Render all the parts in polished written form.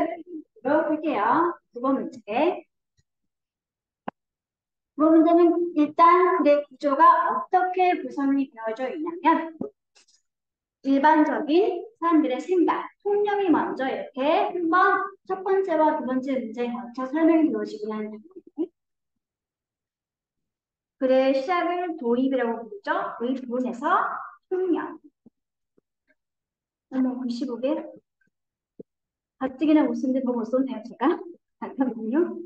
시작을 들어볼게요. 두 번 문제. 두 번 문제는 일단 글의 구조가 어떻게 구성이 되어져 있냐면 일반적인 사람들의 생각, 통념이 먼저 이렇게 한번 첫 번째와 두 번째 문제에 걸쳐 설명이 되어지고 난 다음에 글의 시작을 도입이라고 부르죠. 이 부분에서 통념. 글씨 보게 가뜩이나 못 쓰는데 더 못 썼네요, 제가. 잠깐만요.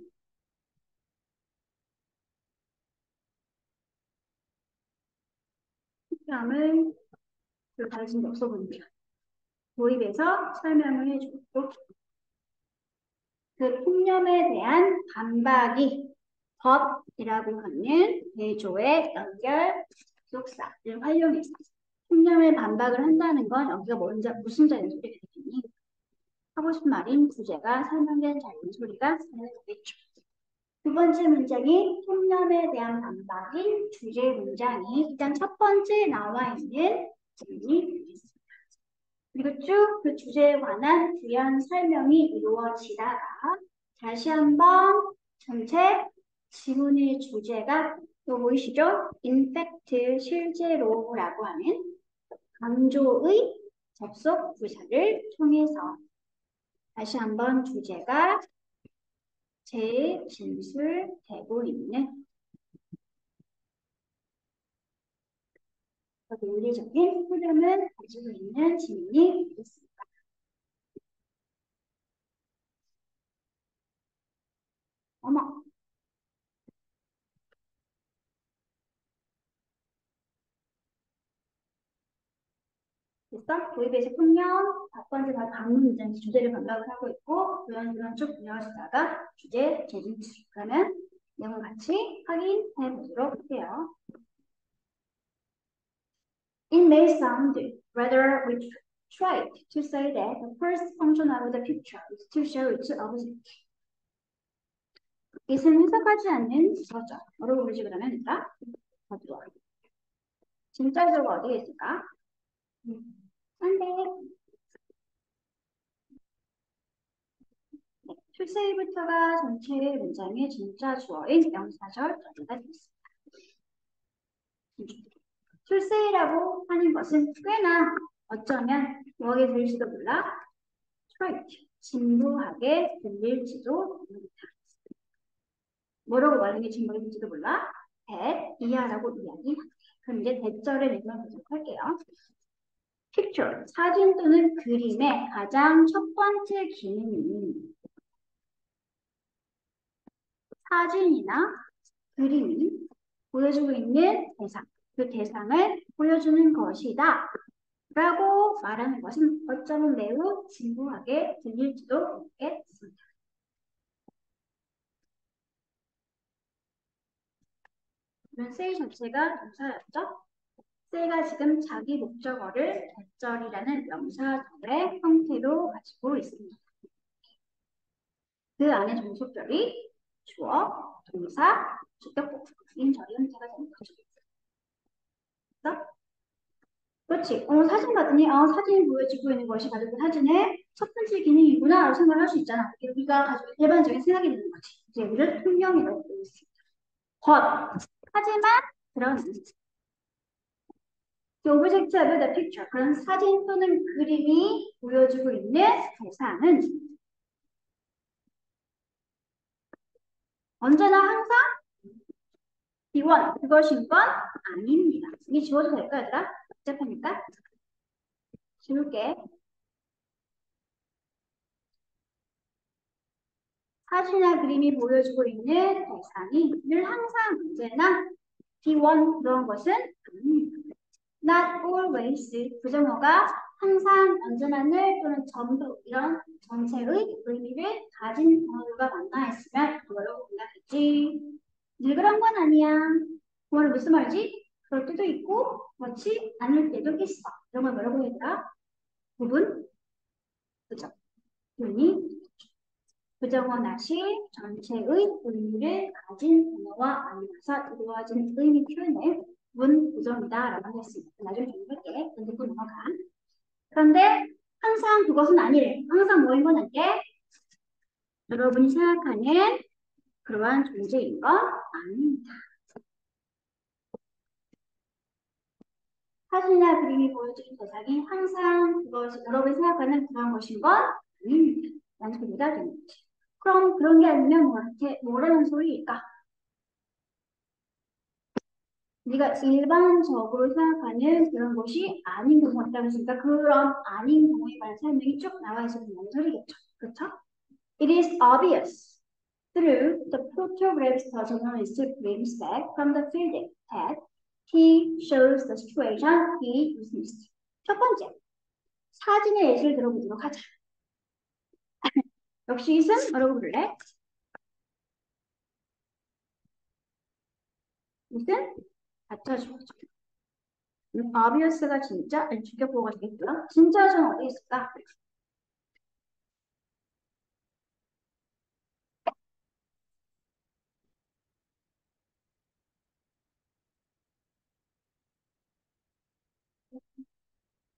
통념을 가르친 게 없어 보입니다. 도입해서 설명을 해주고 그 통념에 대한 반박이 법이라고 하는 대조의 연결 속사를 활용해서 통념에 반박을 한다는 건 여기가 무슨 자연 소리가 되겠니? 하고 싶은 말인 주제가 설명된 자연 소리가 되겠죠. 두 번째 문장이 통념에 대한 반박인 주제 문장이 일단 첫 번째 나와 있는 질문이 되겠습니다. 그리고 쭉 그 주제에 관한 부연 설명이 이루어지다가 다시 한번 전체 지문의 주제가 또 보이시죠? In fact, 실제로라고 하는 강조의 접속 부사를 통해서 다시 한번 주제가 재진술되고 있는 논리적인 흐름을 가지고 있는 질문이 되겠습니다. 어머. 됐어? 도입에서 풍경, 첫 번째 다 방문 문장에서 주제를 반박을 하고 있고, 그런 쭉 이어지다가 주제 재진출. 그러면 내용 같이 확인해 보도록 할게요. It may sound rather we tried to say that the first function of the picture is to show its object. 이것은 해석하지 않는 저죠. 뭐라고 부르지 그러면 얘들아? 어디로? 진짜 저가 어디에 있을까? 안 돼. 네, 출세부터가 전체 문장의 진짜 주어인 명사절 전제가 되겠습니다. 출세라고 하는 것은 꽤나 어쩌면 뭐하게 들릴지도 몰라. trite, 진부하게 들릴지도 모릅니다. 뭐라고 말하는 게 진부하게 들릴지도 몰라. 이하라고 이야기. 그럼 이제 대절의 내용을 보도록 할게요. picture, 사진 또는 그림의 가장 첫 번째 기능이 사진이나 그림이 보여주고 있는 대상, 그 대상을 보여주는 것이다 라고 말하는 것은 어쩌면 매우 진부하게 들릴지도 모르겠습니다. 이런 say 자체가 동사였죠? say가 지금 자기 목적어를 대절이라는 명사절의 형태로 가지고 있습니다. 그 안에 종속절이 주어, 동사, 주격복수인 절의 형태가 되는 거죠. 그렇지. 사진 봤더니 사진이 보여지고 있는 것이 바로 그 사진의 첫 번째 기능이구나 라고 생각을 할 수 있잖아. 우리가 가지고 일반적인 생각이 드는 거지. 이제 우리를 통념이라고 부르고 있습니다. 하지만 그런 The object of the picture, 그런 사진 또는 그림이 보여주고 있는 대상은 언제나 항상 비원, 그것인 건 아닙니다. 이게 지워도 될까, 얘들아? 복잡하니까? 지울게. 사진이나 그림이 보여주고 있는 대상이 늘 항상 언제나 비원, 그런 것은 아닙니다. Not always, 부정어가 항상, 언제나, 늘 또는 전부 이런 전체의 의미를 가진 단어들과 만나 있으면 그걸로 본다겠지. 늘 그런 건 아니야. 그거는 무슨 말이지? 그럴 때도 있고 그렇지 않을 때도 있어. 이런 걸 뭐라고 얘들아? 부분, 그죠? 분이 부정어 나시 전체의 의미를 가진 단어와 만나서 이루어진 의미 표현을 문 부정이다라고 하겠습니다. 나중에 정리할게. 듣고 넘어가. 그런데 항상 그것은 아니래. 항상 뭐인 건 아니래? 여러분이 생각하는 그러한 존재인 건 아닙니다. 사진이나 그림이 보여주는 대상이 항상 그것이 여러분이 생각하는 그런 것인 건 아닙니다. 라는 소리가 되는 거죠. 그럼 그런 게 아니면 뭐라는 소리일까? 우리가 일반적으로 생각하는 그런 것이 아닌 경우가 있다고 했으니까 그런 아닌 경우에 관한 설명이 쭉 나와 있어서 무슨 소리겠죠. 그렇죠? It is obvious through the photographs the journalist brings back from the field that he shows the situation he witnessed. 첫 번째, 사진의 예시를 들어보도록 하자. 역시 이승, 뭐라고 부를래? 이승? 받쳐주죠. obvious가 진짜, 아니, 주격보호가 되겠고요. 진짜 저는 어디 있을까?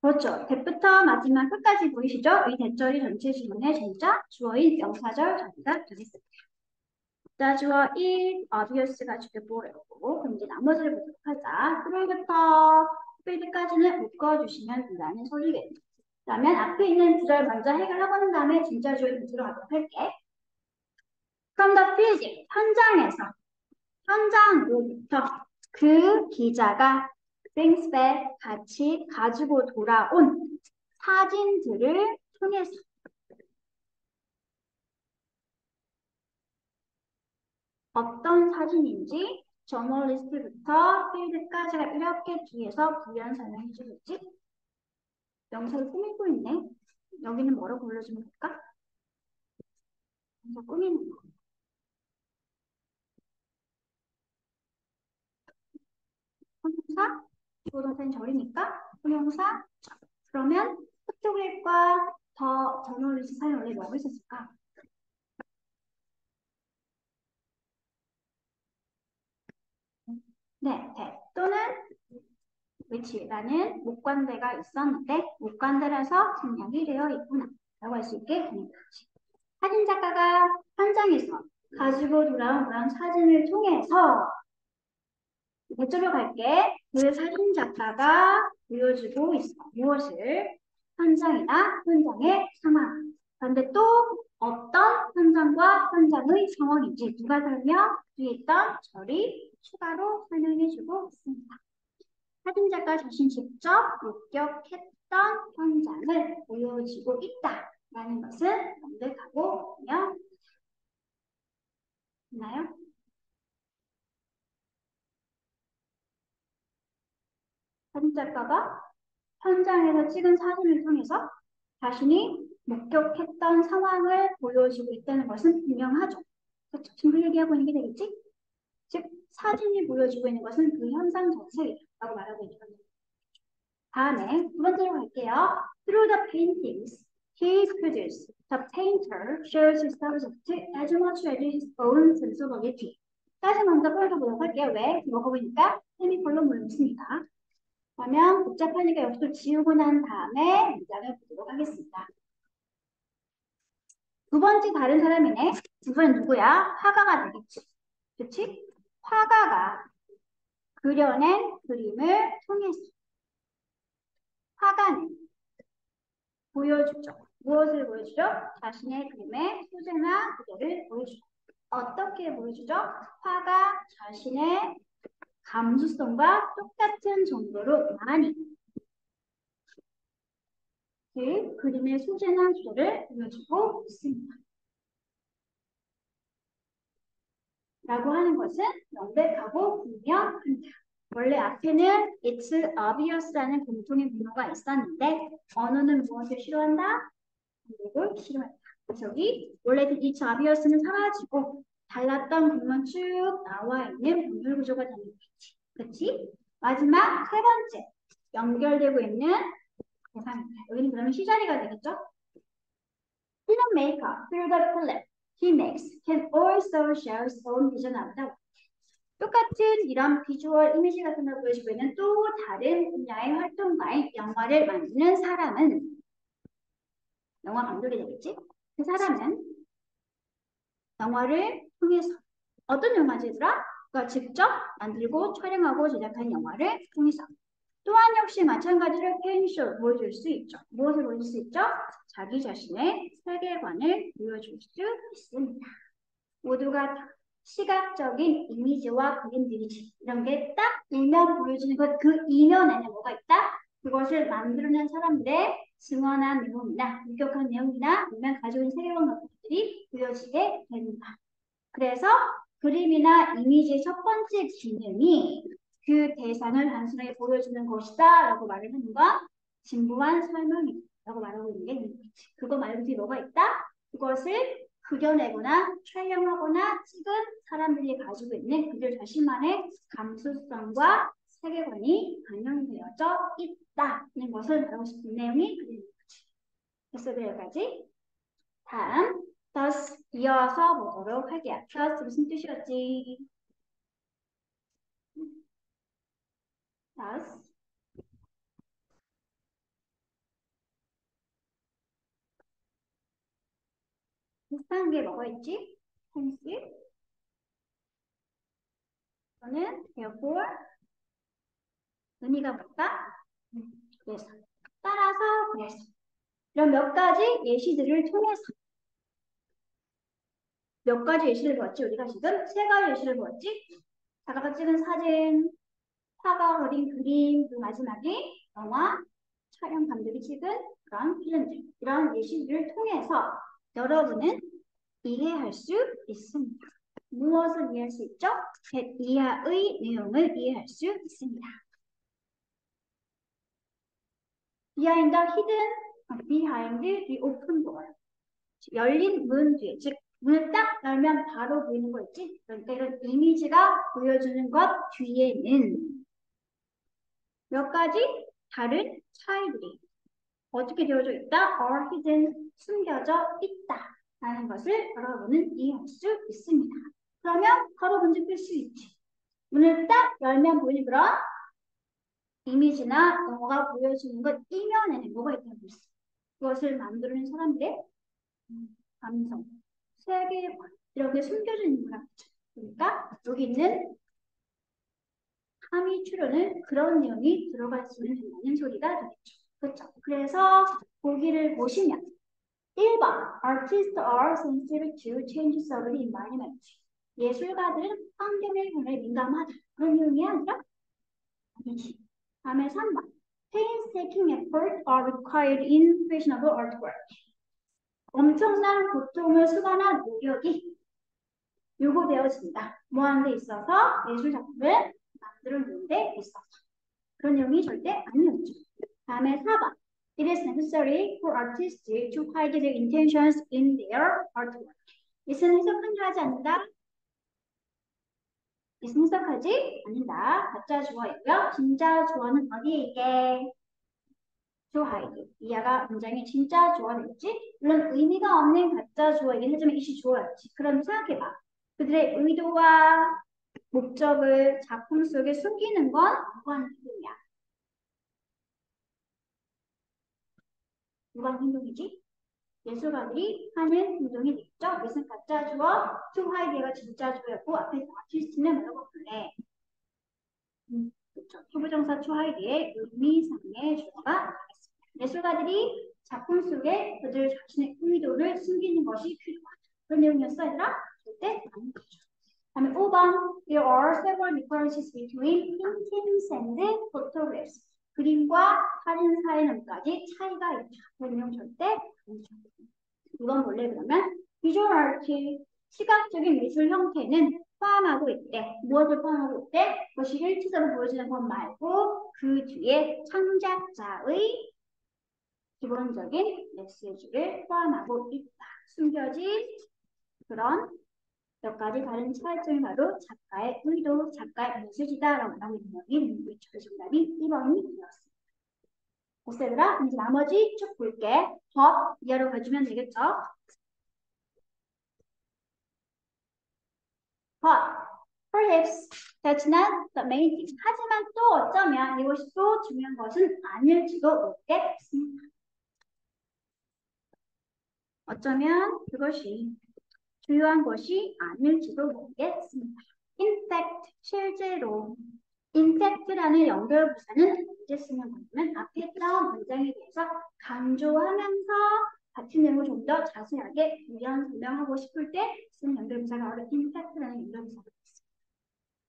그렇죠. 대부터 마지막 끝까지 보이시죠? 이 대절이 전체 지문의 진짜 주어인 명사절 정의가 되겠습니다. 자, 주어 1, obvious가 주격보호였고, 그럼 이제 나머지를 보도록 하자. 1부터 11까지는 묶어주시면 된다는 소리겠죠. 그러면 앞에 있는 구절 먼저 해결하고 난 다음에 진짜 주어를 들어가도록 할게. From the field, 현장으로부터 그 기자가 brings back 같이 가지고 돌아온 사진들을 통해서 어떤 사진인지 저널리스트부터 필드까지가 이렇게 뒤에서 부연 설명해 주겠지? 명사를 꾸미고 있네. 여기는 뭐라고 불러주면 될까? 명사 꾸미는 거. 형용사? 주어동사는 절이니까 형용사? 그러면 포토그래프과 더 저널리스트 사이 원래 뭐가 있었을까? 네, 또는 which라는 목관대가 있었는데 목관대라서 생략이 되어 있구나 라고 할 수 있게 되는 거지. 사진 작가가 현장에서 가지고 돌아온 그런 사진을 통해서 대절로 갈게. 그 사진 작가가 보여주고 있어. 무엇을? 현장이나 현장의 상황. 그런데 또 어떤 현장과 현장의 상황인지 누가 설명? 뒤에 있던 절이 추가로 설명해주고 있습니다. 사진작가 자신 직접 목격했던 현장을 보여주고 있다라는 것은 염두하고 보면 있나요? 사진작가가 현장에서 찍은 사진을 통해서 자신이 목격했던 상황을 보여주고 있다는 것은 분명하죠. 그렇죠? 지금 그 얘기하고 있는 게 되겠지? 즉 사진이 보여주고 있는 것은 그 현상 자체라고 말하고 있는 거죠. 다음에 두 번째로 갈게요. Through the paintings he produced, the painter shares his subject as much as his own sensibility. 다시 먼저 끌어보도록 할게요. 왜? 이거 보니까 세미콜론 물습니다. 그러면 복잡하니까 여기서 지우고 난 다음에 문장을 보도록 하겠습니다. 두 번째 다른 사람이네. 이번엔 누구야? 화가가 되겠지. 그치? 화가가 그려낸 그림을 통해서 화가는 보여주죠. 무엇을 보여주죠? 자신의 그림의 소재나 구조를 보여주죠. 어떻게 보여주죠? 화가 자신의 감수성과 똑같은 정도로 많이 그 그림의 소재나 구조를 보여주고 있습니다. 라고 하는 것은 명백하고 분명합니다. 원래 앞에는 it's obvious라는 공통의 분모가 있었는데 언어는 무엇을 싫어한다? 반복을 싫어한다. 그래서 여기 원래 it's obvious는 사라지고 달랐던 부분만 쭉 나와 있는 분열 구조가 되는 거지. 그렇지? 마지막 세 번째 연결되고 있는 대상입니다. 여기는 그러면 시자리가 되겠죠? Filmmaker through the film he makes can also share his own vision of the world. 똑같은 이런 비주얼 이미지 같은 걸 보여주고 있는 또 다른 분야의 활동가인 영화를 만드는 사람은 영화 감독이 되겠지? 그 사람은 영화를 통해서. 어떤 영화지 얘들아? 그러니까 직접 만들고 촬영하고 제작한 영화를 통해서. 또한 역시 마찬가지로 캔쇼 보여줄 수 있죠. 무엇을 보여줄 수 있죠? 자기 자신의 세계관을 보여줄 수 있습니다. 모두가 다 시각적인 이미지와 그림들이지. 이런 게 딱 이면 보여주는 것, 그 이면에는 뭐가 있다? 그것을 만들어낸 사람들의 증언한 내용이나 유격한 내용이나 아니면 가지고 있는 세계관 같은 것들이 보여지게 됩니다. 그래서 그림이나 이미지의 첫 번째 기능이 그 대상을 단순하게 보여주는 것이다 라고 말을 하는 건 진부한 설명이다 라고 말하고 있는 게 있는 거지. 그거 말고 뒤에 뭐가 있다? 그것을 그려내거나 촬영하거나 찍은 사람들이 가지고 있는 그들 자신만의 감수성과 세계관이 반영되어져 있다는 것을 말하고 싶은 내용이 그리는 거지. 됐어, 여기까지. 다음, thus 이어서 보도록 할게요. thus 무슨 뜻이었지? thus 비슷한 게 뭐가 있지? hence 저는 therefore 의미가 뭘까? 그래서 따라서 그래서 이런 몇 가지 예시들을 통해서 몇 가지 예시를 보았지? 우리가 지금 세 가지 예시를 보았지? 작가가 찍은 사진, 화가 그린 그림, 그 마지막에 영화, 촬영 감독이 찍은 그런 필름들, 이런 예시들을 통해서 여러분은 이해할 수 있습니다. 무엇을 이해할 수 있죠? 책 이하의 내용을 이해할 수 있습니다. Behind the hidden, behind the open door. 열린 문 뒤에, 즉 문을 딱 열면 바로 보이는 거 있지? 그러니까 이런 이미지가 보여주는 것 뒤에는 몇 가지 다른 차이들이 어떻게 되어져 있다? are hidden, 숨겨져 있다 라는 것을 여러분은 이해할 수 있습니다. 그러면 바로 문제 풀 수 있지. 문을 딱 열면 보이는 그런 이미지나 영화가 보여주는 것 이면에는 뭐가 있다고 했어. 그것을 만드는 사람들의 감성, 세계관 이런 게 숨겨져 있는 거라고 했죠. 그러니까 여기 있는 함의 추론은 그런 내용이 들어가 있으면 된다는 소리가 되겠죠. 그렇죠. 그래서 보기를 보시면 1번 Artists are sensitive to changes of the environment. 예술가들은 환경의 변화에 민감하다. 그런 내용이 아니라 아니지. 다음에 3번 Painstaking effort are required in fashionable artwork. 엄청난 고통을 수반한 노력이 요구되어진다. 뭐 하는 데 있어서? 예술 작품을 만들어내는 데 있어서. 그런 내용이 절대 아니었죠. 다음에 4번. It is necessary for artists to hide their intentions in their artwork. 이것은 해석한 줄 하지 않는다. 이것은 해석하지 않는다. 가짜 주어이고요. 진짜 주어는 어디에 있게? 주어하이드. 이하가 문장이 진짜 주어가 되겠지? 물론 의미가 없는 가짜 주어이긴 하지만 이시 주어였지. 그럼 생각해봐. 그들의 의도와 목적을 작품 속에 숨기는 건 누가 하는 행동이야? 누가 하는 행동이지? 예술가들이 하는 행동이 되겠죠? 이것은 가짜 주어, to hide가 진짜 주어였고 앞에 아티스트는 뭐라고 불래? 그렇죠. 투부정사 to hide의 의미상의 주어가 되겠습니다. 예술가들이 작품 속에 그들 자신의 의도를 숨기는 것이 필요하다. 그런 내용이었어, 얘들아? 절대 아닌 거죠. 다음에 5번. There are several differences between paintings and photographs. 그림과 사진 사이는 몇 가지 차이가 있다. 그런 내용 절대 아니죠. 이건 원래 그러면 비주얼 아트, 시각적인 미술 형태는 포함하고 있대. 무엇을 포함하고 있대? 그것이 일치적으로 보여지는 것 말고 그 뒤에 창작자의 기본적인 메시지를 포함하고 있다. 숨겨진 그런 몇 가지 다른 차이점이 바로 작가의 의도, 작가의 메시지다라고 말하고 있는 내용이 있죠. 정답이 2번이 되었습니다. 보세들아, 이제 나머지 쭉 볼게. 법 이하로 가주면 되겠죠? But perhaps that's not the main thing. 하지만 또 어쩌면 이것이 또 중요한 것은 아닐지도 모르겠습니다. 어쩌면 그것이 주요한 것이 아닐지도 모르겠습니다. In fact, 실제로. In fact라는 연결부사는 언제 쓰는 거냐면 앞에 했던 문장에 대해서 강조하면서 같은 내용을 좀 더 자세하게 유연 설명하고 싶을 때 쓰는 연결부사가 바로 in fact라는 연결부사가 있습니다.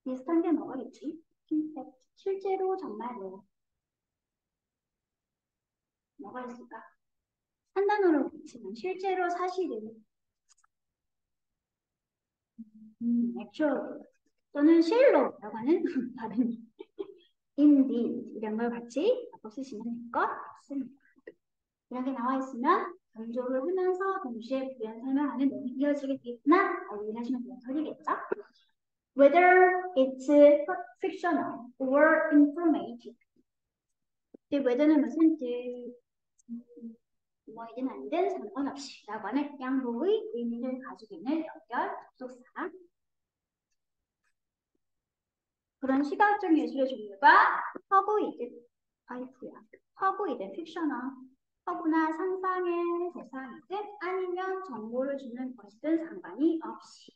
비슷한 게 뭐겠지? In fact, 실제로 정말로. 뭐가 있을까? 한 단어로 붙이면 실제로 사실은 actual 또는 실로라고 하는 다른 indeed 이런 걸 같이 바꿔 쓰시면 될 것 같습니다. 이런 게 나와 있으면 강조를 하면서 동시에 부연 설명하는 내용이 이어지게 되겠구나 라고 이해하시면 되는 소리겠죠. Whether it's fictional or informative. whether는 무슨 뜻? 뭐이든 아니든 상관없이 라고 하는 양보의 의미를 가지고 있는 연결 접속사. 그런 시각적 예술의 종류가 허구이든 픽셔널, 허구나 상상의 대상이든 아니면 정보를 주는 것이든 상관이 없이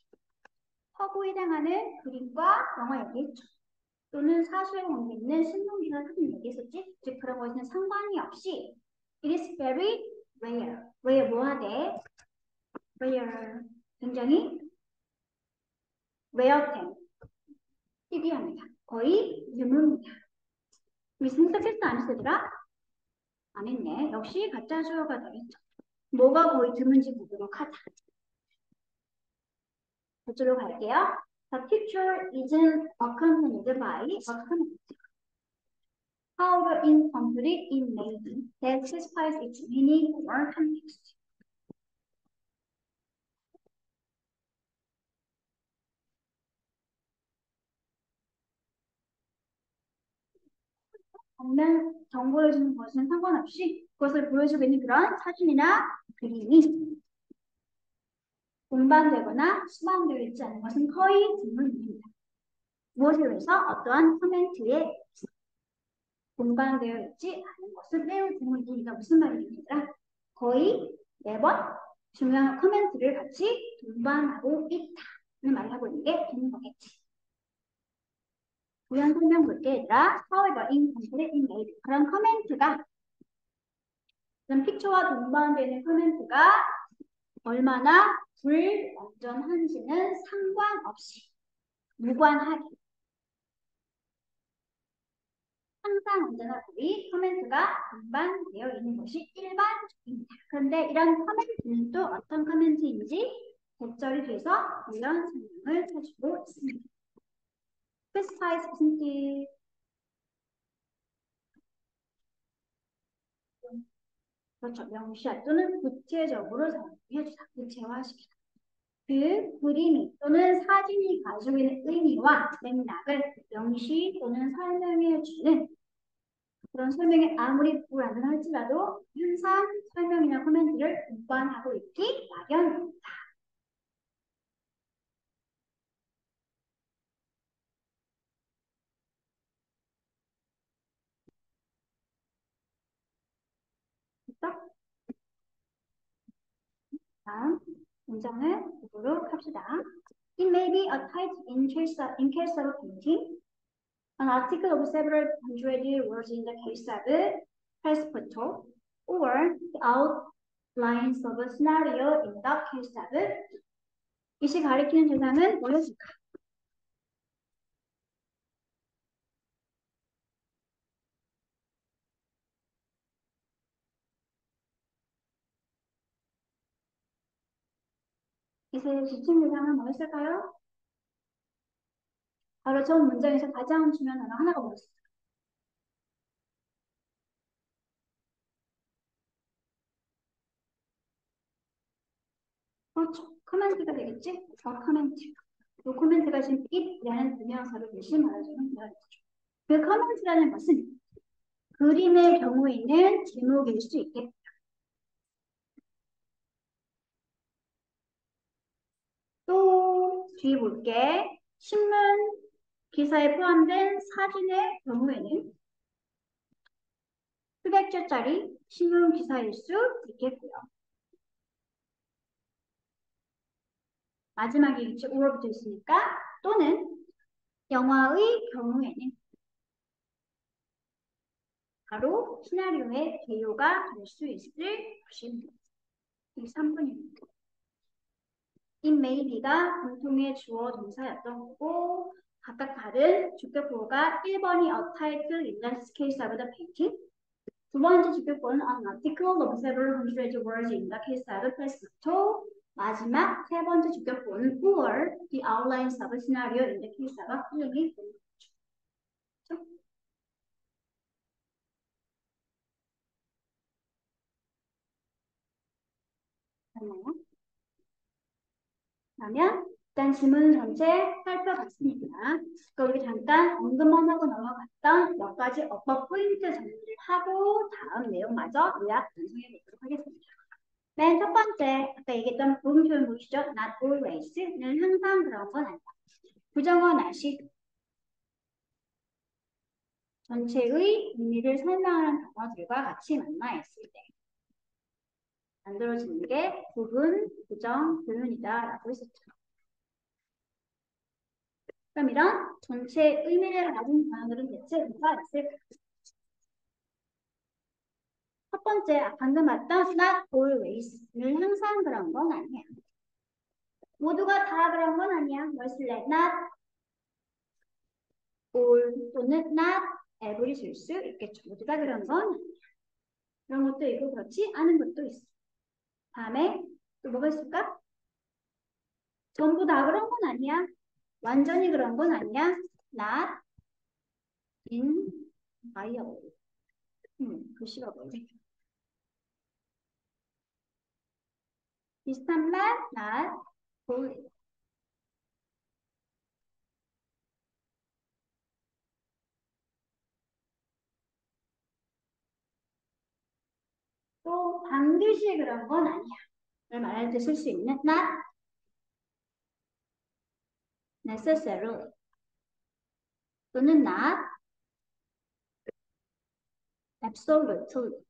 허구에 해당하는 그림과 영화 얘기했죠. 또는 사실에 관계 있는 신문기사 사진 얘기했었지. 즉 그런 것에는 상관이 없이 it is very rare. rare 뭐하대? rare 굉장히 rare 희귀합니다. 거의 드뭅니다. 우리 생각 필수 안 했으더라? 안 했네. 역시 가짜 수요가 되겠죠. 뭐가 거의 드문지 보도록 하자. 저쪽으로 갈게요. The picture isn't accompanied by a comment. However incomplete it may be, that specifies its meaning or context. 정보를 주는 것은 상관없이 그것을 보여주고 있는 그런 사진이나 그림이 동반되거나 수반되어 있지 않은 것은 거의 드문입니다. 무엇에 의해서 어떠한 코멘트에 동반되어 있지 않은 것은 매우 드문이니까 무슨 말입니까? 거의 매번 중요한 코멘트를 같이 동반하고 있다는 말을 하고 있는 게 되는 거겠지. 우연 설명 볼게 얘들아. However, incomplete, made. 그런 코멘트가 그런 픽처와 동반되는 코멘트가 얼마나 불완전한지는 상관없이 무관하게 항상 언제나 거의 코멘트가 동반되어 있는 것이 일반적입니다. 그런데 이런 코멘트는 또 어떤 코멘트인지 적절히 돼서 이런 설명을 해주고 있습니다. specifies 무슨 뜻? 그렇죠. 명시할 또는 구체적으로 설명해주다. 구체화시키다. 그 그림이 또는 사진이 가지고 있는 의미와 맥락을 명시 또는 설명해주는 그런 설명이 아무리 불완전할지라도 항상 설명이나 코멘트를 동반하고 있기 마련입니다. 됐어? 다음 문장을 보도록 합시다. It may be a title in case of painting, an article of several hundred words in the case of press photo, or the outlines of a scenario in the case of 이시 가리키는 대상은 뭐였을까? 이세 지침 대상은 뭐였을까요? 바로 전 문장에서 가장 중요한 단어 하나가 뭐였어요? 그렇죠. 코멘트가 되겠지? 코멘트. 그 코멘트가 지금 it이라는 분명사를 대신 말해주는 거죠. 그 코멘트라는 것은 그림의 경우에는 제목일 수 있겠다. 또 뒤에 볼게. 신문 기사에 포함된 사진의 경우에는 수백 줄짜리 신문 기사일 수 있겠고요. 마지막에 있지 or 붙어 있으니까 또는 영화의 경우에는 바로 시나리오의 개요가 될 수 있을 것입니다. 이 3분입니다. It may be가 공통의 주어 동사였던 거고 각각 다른 주격보호가 1번이 a title in the case of the painting 두 번째 주격보호는 an article of several hundred words in the case of Presto 마지막 세 번째 주격보호는 or the outlines of a scenario in the case of a film이 되는 거죠. 맞나요? 그러면 일단 지문 전체 살펴봤으니까 우리 잠깐 언급만 하고 넘어갔던 몇 가지 어법 포인트 정리를 하고 다음 내용마저 요약 완성해 보도록 하겠습니다. 맨 첫 번째 아까 얘기했던 부분 표현 보이시죠? Not always는 항상 그런 건 아니다. 부정어 날씨 전체의 의미를 설명하는 단어들과 같이 만나 있을 때 만들어지는 게 부분, 부정, 표현이다라고 했었죠. 그럼 이런 전체 의미를 가진 단어들은 대체 뭐가 있을까? 첫 번째, 방금 봤던 not always는 항상 그런 건 아니야. 모두가 다 그런 건 아니야. 뭘 쓸래? not all 또는 not every 쓸 수 있겠죠. 모두가 그런 건 아니야. 그런 것도 있고 그렇지 않은 것도 있어. 다음에 또 뭐가 있을까? 전부 다 그런 건 아니야. 완전히 그런 건 아니야. not inviolable. 글씨가 뭐지? 비슷한 말, not wholly. 또 반드시 그런 건 아니야. 를 말할 때 쓸 수 있는 not necessarily 또는 not absolutely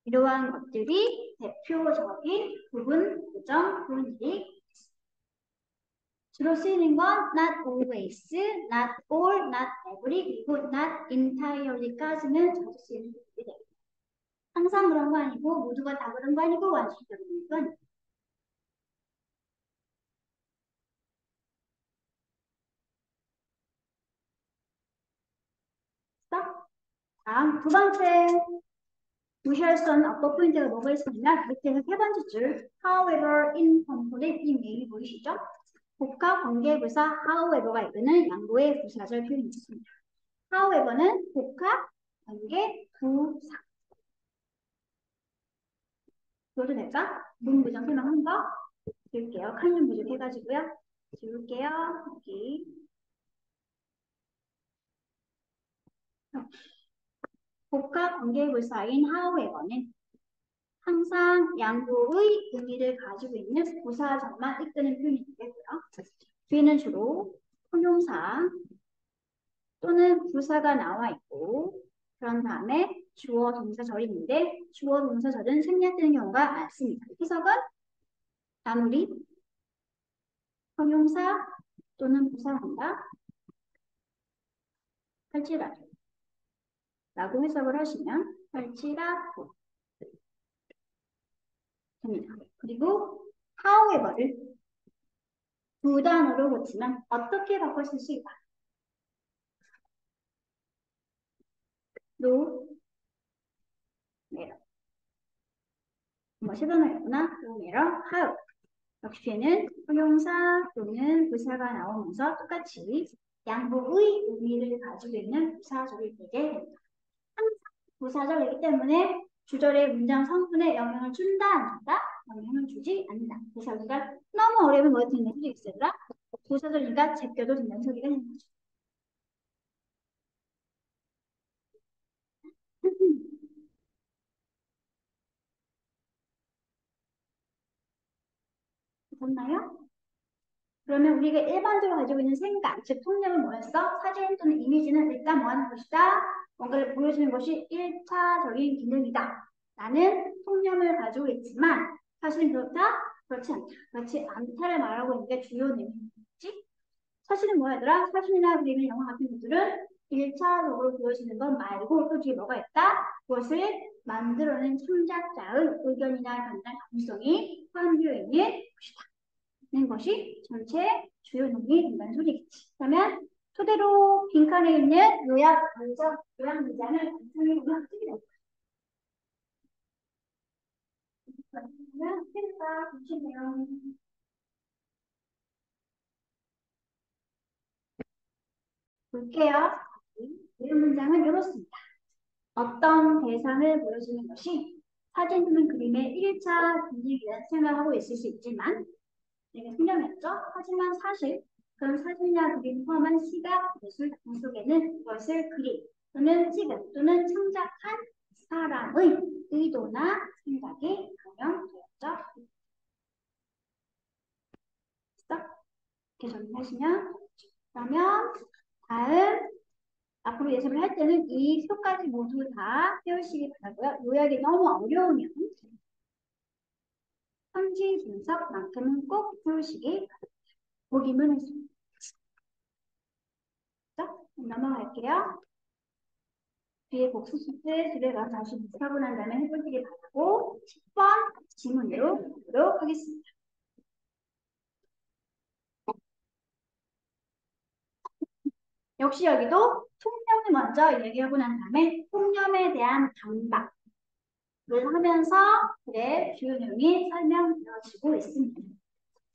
이러한 것들이 대표적인 부분, 부정, 표현들이 주로 쓰이는 건 not always, not all, not every, 그리고 not entirely까지는 자주 쓰이는 부분이 됩니다. 항상 그런 거 아니고 모두가 다 그런 거 아니고 완전히 그런 건 있어? 다음 두 번째 무시할 수 없는 어법 포인트가 뭐가 있었냐면 밑에서 세 번째 줄 however, incomplete, may 보이시죠? 복합 관계부사 however가 이끄는 양보의 부사절 표현이 있습니다. however는 복합 관계부사 이것도 될까? 문부정 설명한 거 지울게요. 칸좀 부족해가지고요. 지울게요. 여기 복합 관계부사인 however는 항상 양보의 의미를 가지고 있는 부사절만 이끄는 표현이 되겠고요. 뒤에는 주로 형용사 또는 부사가 나와 있고 그런 다음에 주어 동사절이 있는데 주어 동사절은 생략되는 경우가 많습니다. 해석은 아무리 형용사 또는 부사한다 할지라도 라고 해석을 하시면 할지라도 됩니다. 그리고 however를 두 단어로 고치면 어떻게 바꿔 쓸 수 있다? no matter 뭐 세 단어였구나. no matter how 역시 뒤에는 형용사 또는 부사가 나오면서 똑같이 양보의 의미를 가지고 있는 부사절이 되게 됩니다. 항상 부사절이기 때문에 주절의 문장 성분에 영향을 준다, 안 준다? 영향을 주지 않는다. 그래서 우리가 너무 어려운 거 같은 소리 있으더라. 부사절이니까 제껴도 된다는 소리가 되는 거죠. 됐나요? 그러면 우리가 일반적으로 가지고 있는 생각, 즉 통념은 뭐였어? 사진 또는 이미지는 일단 뭐 하는 것이다? 뭔가를 보여주는 것이 1차적인 기능이다. 라는 통념을 가지고 있지만 사실은 그렇다? 그렇지 않다. 그렇지 않다를 말하고 있는 게 주요 내용이지. 사실은 뭐야 얘들아? 사진이나 그림의 영화 같은 것들은 1차적으로 보여지는 것 말고 또 뒤에 뭐가 있다? 그것을 만들어낸 창작자의 의견이나 판단 가능성이 포함되어 있는 것이다. 는 것이 전체 주요 내용이 된다는 소리겠지. 그러면 토대로 빈칸에 있는 요약 문장을 완성해 보면 어떻게 될까요? 그러면 테스트가 보시면 볼게요. 이 문장은 이렇습니다. 어떤 대상을 보여주는 것이 사진 또는 그림의 1차 분위기라 생각하고 있을 수 있지만 되게 생략했죠? 하지만 사실 그런 사진이나 그림 포함한 시각, 예술 등 속에는 그것을 그림 또는 찍은 또는 창작한 사람의 의도나 생각이 반영되었죠. 이렇게 정리하시면 그러면 다음 앞으로 예습을 할 때는 이 수까지 모두 다 배우시기 바라고요. 요약이 너무 어려우면 현지 분석만큼은 꼭 배우시기 바랍니다. 보기만 했습니다. 넘어갈게요. 뒤에 복수 숙제 집에 가서 다시 복습하고 난 다음에 해보시기 바라고 10번 지문으로 보도록 하겠습니다. 역시 여기도 통념을 먼저 얘기하고 난 다음에 통념에 대한 반박을 하면서 그래 주요 내용이 설명되어지고 있습니다.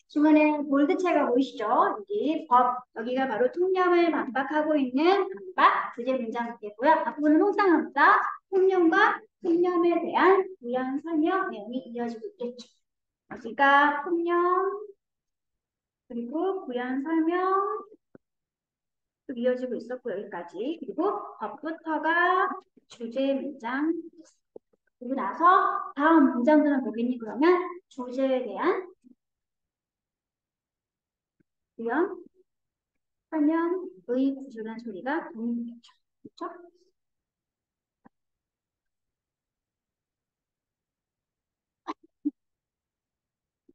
중간에 볼드체가 보이시죠? 여기 법, 여기가 바로 통념을 반박하고 있는 반박 주제 문장이고요. 앞부분은 통상합니다. 통념과 통념에 대한 부연 설명 내용이 이어지고 있겠죠. 여기가 통념 그리고 부연 설명 또 이어지고 있었고 여기까지 그리고 법부터가 주제 문장 그리고 나서 다음 문장들은 뭐겠니? 그러면 주제에 대한 부연 설명의 구조란 소리가 들리겠죠. 그렇죠?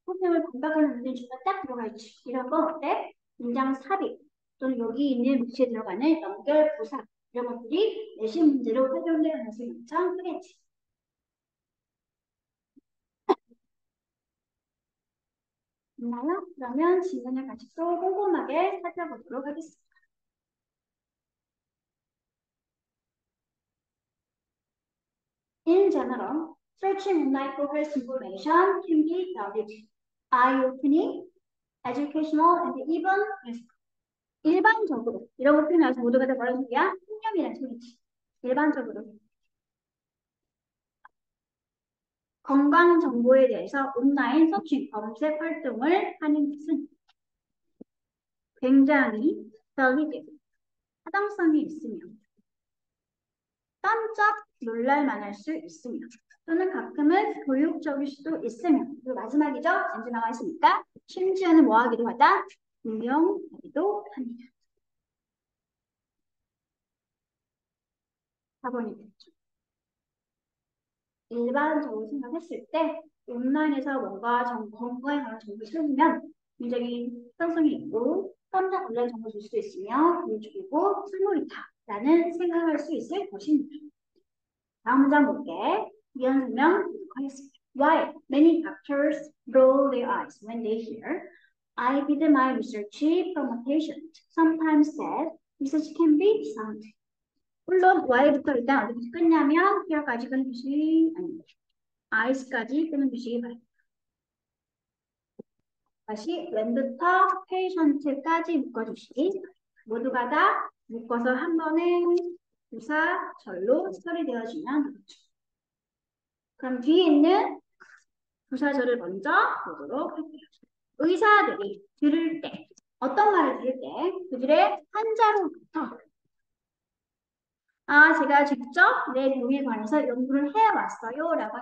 통념을 반박하는 문장 중에 딱 들어가 있지. 이런 건 어때? 문장 삽입 또는 여기 있는 위치에 들어가는 연결 부사 이런 것들이 내신 문제로 활용될 가능성이 엄청 크겠지. 있나요? 그러면 지문을 같이 또 꼼꼼하게 살펴보도록 하겠습니다. In general, searching online for health information can be very eye-opening, educational, and even useful. 일반적으로 이런 거 표현해서 모두가 다 뭐라는 소리야? 통념이라는 소리지. 일반적으로 건강 정보에 대해서 온라인 서칭 검색 활동을 하는 것은 굉장히 valid, 타당성이 있으며 깜짝 놀랄 만할 수 있으며 또는 가끔은 교육적일 수도 있으며 그리고 마지막이죠. 언제 나와 있습니까? 심지어는 뭐하기도 하다? 유명하기도 합니다. 4번이 됐죠. 일반적으로 생각했을 때 온라인에서 뭔가 건강에 관한 정보를 찾으면 굉장히 타당성이 있고 깜짝 놀랄 정보를 줄 수도 있으며 교육적이고 쓸모있다라는 생각할 수 있을 것입니다. 다음 문장 볼게. 위원 설명 하겠습니다. Why many doctors roll their eyes when they hear I did my research from a patient. Sometimes said research can be sound. 물론 why부터 일단 어디부터 끝냐면 here까지 끄는 표시 아닙니다. eyes까지 끄는 표시 바랍니다. 다시 when부터 patient까지 묶어주시기 모두가 다 묶어서 한 번에 부사절로 처리되어지면 되겠죠. 그럼 뒤에 있는 부사절을 먼저 보도록 할게요. 의사들이 들을 때, 어떤 말을 들을 때 그들의 환자로부터 제가 직접 내 병에 관해서 연구를 해왔어요 라고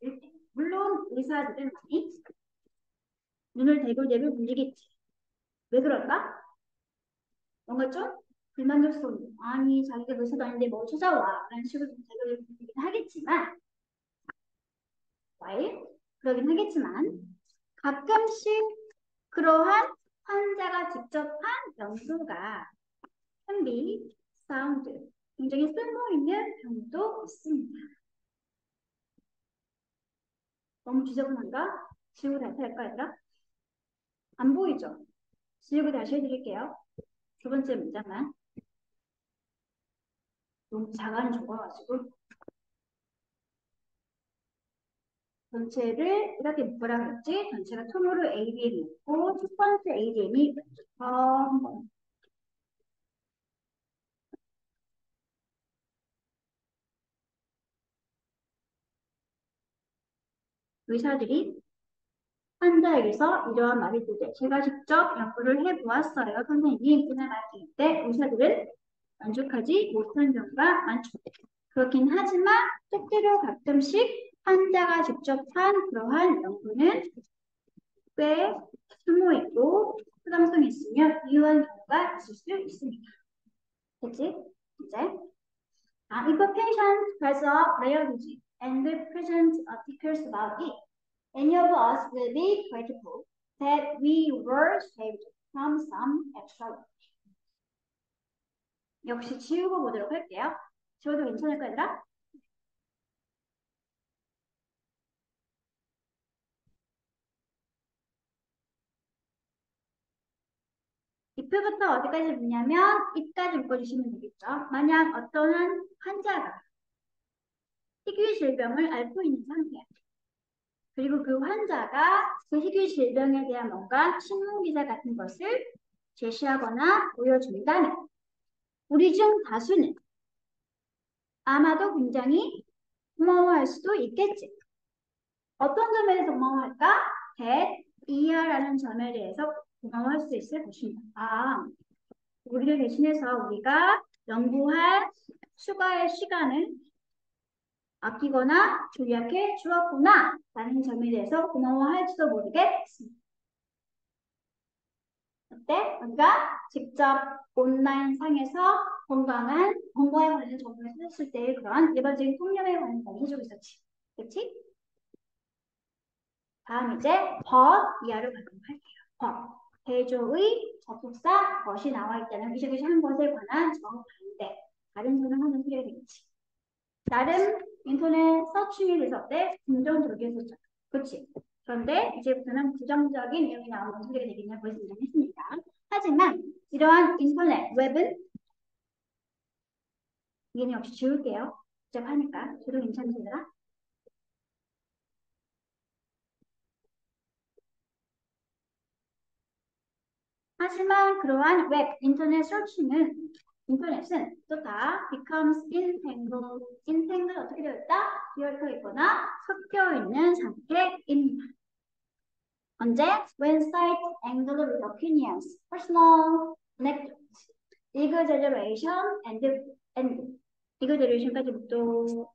들을 때 물론 의사들은 많이 눈을 대굴대굴 굴리겠지. 왜 그럴까? 뭔가 좀 불만족스러운 아니 자기가 의사도 아닌데 뭐 찾아와 라는 식으로 좀 대굴대굴 굴리긴 하겠지만 왜? 그러긴 하겠지만 가끔씩 그러한 환자가 직접 한 연구가 can be found. 굉장히 쓸모있는 경우도 있습니다. 너무 지저분한가? 지우고 다시 할까, 얘들아? 안 보이죠? 지우고 다시 해드릴게요. 두 번째 문장만. 너무 자간이 적어가지고. 전체를 이렇게 묶으라고 했지? 전체가 통으로 ADM이 있고, 첫 번째 ADM이 한번 의사들이 환자에게서 이러한 말이 들때 제가 직접 연구를 해보았어요. 선생님, 그날 맡길 때 의사들은 만족하지 못한 경우가 많죠. 그렇긴 하지만 때때로 가끔씩 환자가 직접 한 그러한 연구는 꽤 쓸모있고 부담성이 있으며 유효한 경우가 있을 수 있습니다. 됐지? 이제 if a patient has a rare disease and presents articles about it, any of us will be grateful that we were saved from some extra work. 역시 지우고 보도록 할게요. 지워도 괜찮을까, 얘들아? if부터 어디까지 붙냐면 it까지 묶어주시면 되겠죠. 만약 어떠한 환자가 희귀 질병을 앓고 있는 상태야. 그리고 그 환자가 그 희귀 질병에 대한 뭔가 신문기사 같은 것을 제시하거나 보여준다면 우리 중 다수는 아마도 굉장히 고마워할 수도 있겠지. 어떤 점에 대해서 고마워할까? 이하라는 점에 대해서 고마워할 수 있을 것입니다. 우리를 대신해서 우리가 연구할 추가의 시간을 아끼거나 조약해 주었구나 라는 점에 대해서 고마워할지도 모르겠습니다. 어때? 우리가 직접 온라인 상에서 건강에 관련 정보를 썼을 때 그런 일반적인 통념에 관한 걸 해주고 있었지. 그치? 다음 이제 이하를 활용할게요. 대조의 접속사 것이 나와 있다는 의식의식한 것에 관한 정반대. 다른 소리를 하는 소리가 되겠지. 나름 인터넷 서칭이 됐을 때 긍정적이 했었죠. 그치? 그런데 이제부터는 부정적인 내용이 나오는 소리가 되겠냐 벌써 인정했습니다. 하지만 이러한 인터넷, 웹은 얘는 역시 지울게요. 복잡하니까. 저도 괜찮으시더라? 하지만 그러한 웹, 인터넷은 또 다 becomes entangled 어떻게 되었다? 뒤얽혀 있거나 섞여 있는 상태입니다. 언제? When site angle with opinions, personal anecdotes, exaggeration, and exaggeration까지 또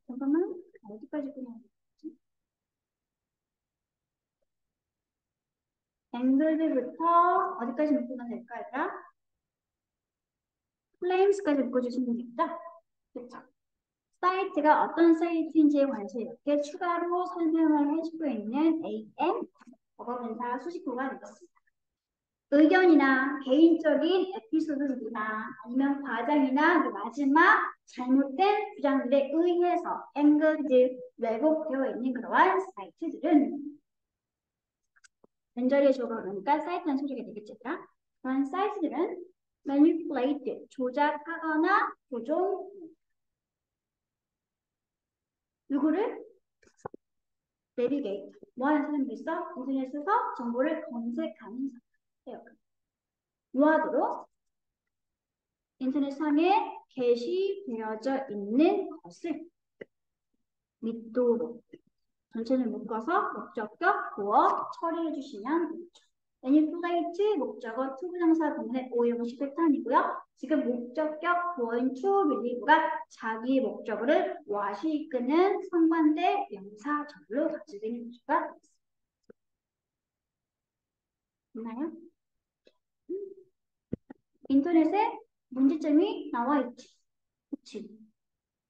잠깐만 어디까지 끊어야 되지? angled부터 어디까지 묶으면 될까, 얘들아? claims까지 묶어주시면 되겠다. 그렇죠? 사이트가 어떤 사이트인지에 관해서 이렇게 추가로 설명을 해주고 있는 AM 법원사 수식구가 되겠습니다. 의견이나 개인적인 에피소드들이나 아니면 과장이나 마지막 잘못된 주장들에 의해서 앵거즈 왜곡되어 있는 그러한 사이트들은 왼자리에 적어 그러니까 사이트라는 소리가 되겠죠. 그런 사이트들은 manipulate 조작하거나 조종 누구를 내비게이트 뭐 하는 사람이 있어? 인터넷에서 정보를 검색하는 사람이에요. 무하도록 인터넷상에 게시되어져 있는 것을 믿도록 전체를 묶어서 목적격 보어 처리해 주시면 되죠. manipulate 목적어 투부정사 구문의 오형식 패턴이고요. 지금 목적격 보어인 to believe가 자기 목적어를 와시 이끄는 상관대 명사절로 가지는 수가 있습니다. 있나요? 인터넷에 문제점이 나와 있지. 그치?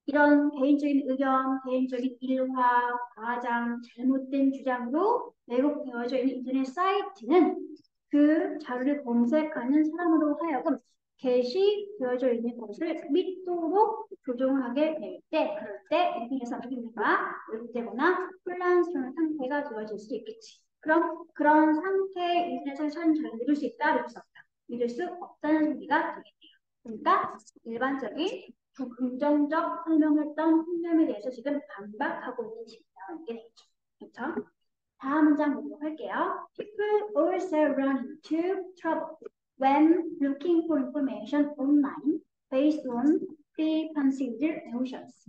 이런 개인적인 의견, 개인적인 일화, 과장, 잘못된 주장으로 왜곡되어져 있는 인터넷 사이트는 그 자료를 검색하는 사람으로 하여금 게시되어져 있는 것을 믿도록 조종하게 될 때, 그럴 때 인터넷에서 어떻게입니까? 왜곡되거나 혼란스러운 상태가 되어질 수 있겠지. 그럼 그런 상태의 인터넷을 잘 믿을 수 있다, 믿을 수 없다. 믿을 수 없다는 소리가 되겠네요. 그러니까 일반적인 긍정적 설명했던 혼념에 대해서 지금 반박하고 있는 집단이 되겠죠. 그렇죠? 다음 문장 보도록 할게요. People also run into trouble when looking for information online based on preconceived notions.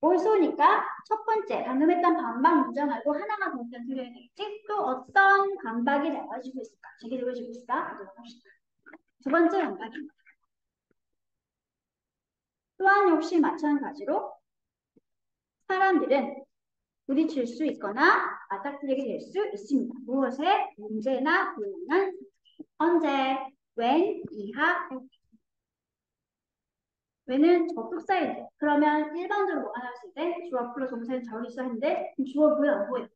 also니까 첫 번째 방금 했던 반박 문장 말고 하나만 더 들려야 되겠지? 또 어떤 반박이 나와지고 있을까? 제기되어지고 있을까? 보도록 합시다. 두 번째 반박입니다. 또한 역시 마찬가지로 사람들은 부딪힐 수 있거나 맞닥뜨리게 될 수 있습니다. 무엇에? 문제나 곤란 언제? when, 이하, when은 접속사인데 그러면 일반적으로 알았을 때 주어 플러스 동사는 잘 있어 했는데 주어 보여 안 보여?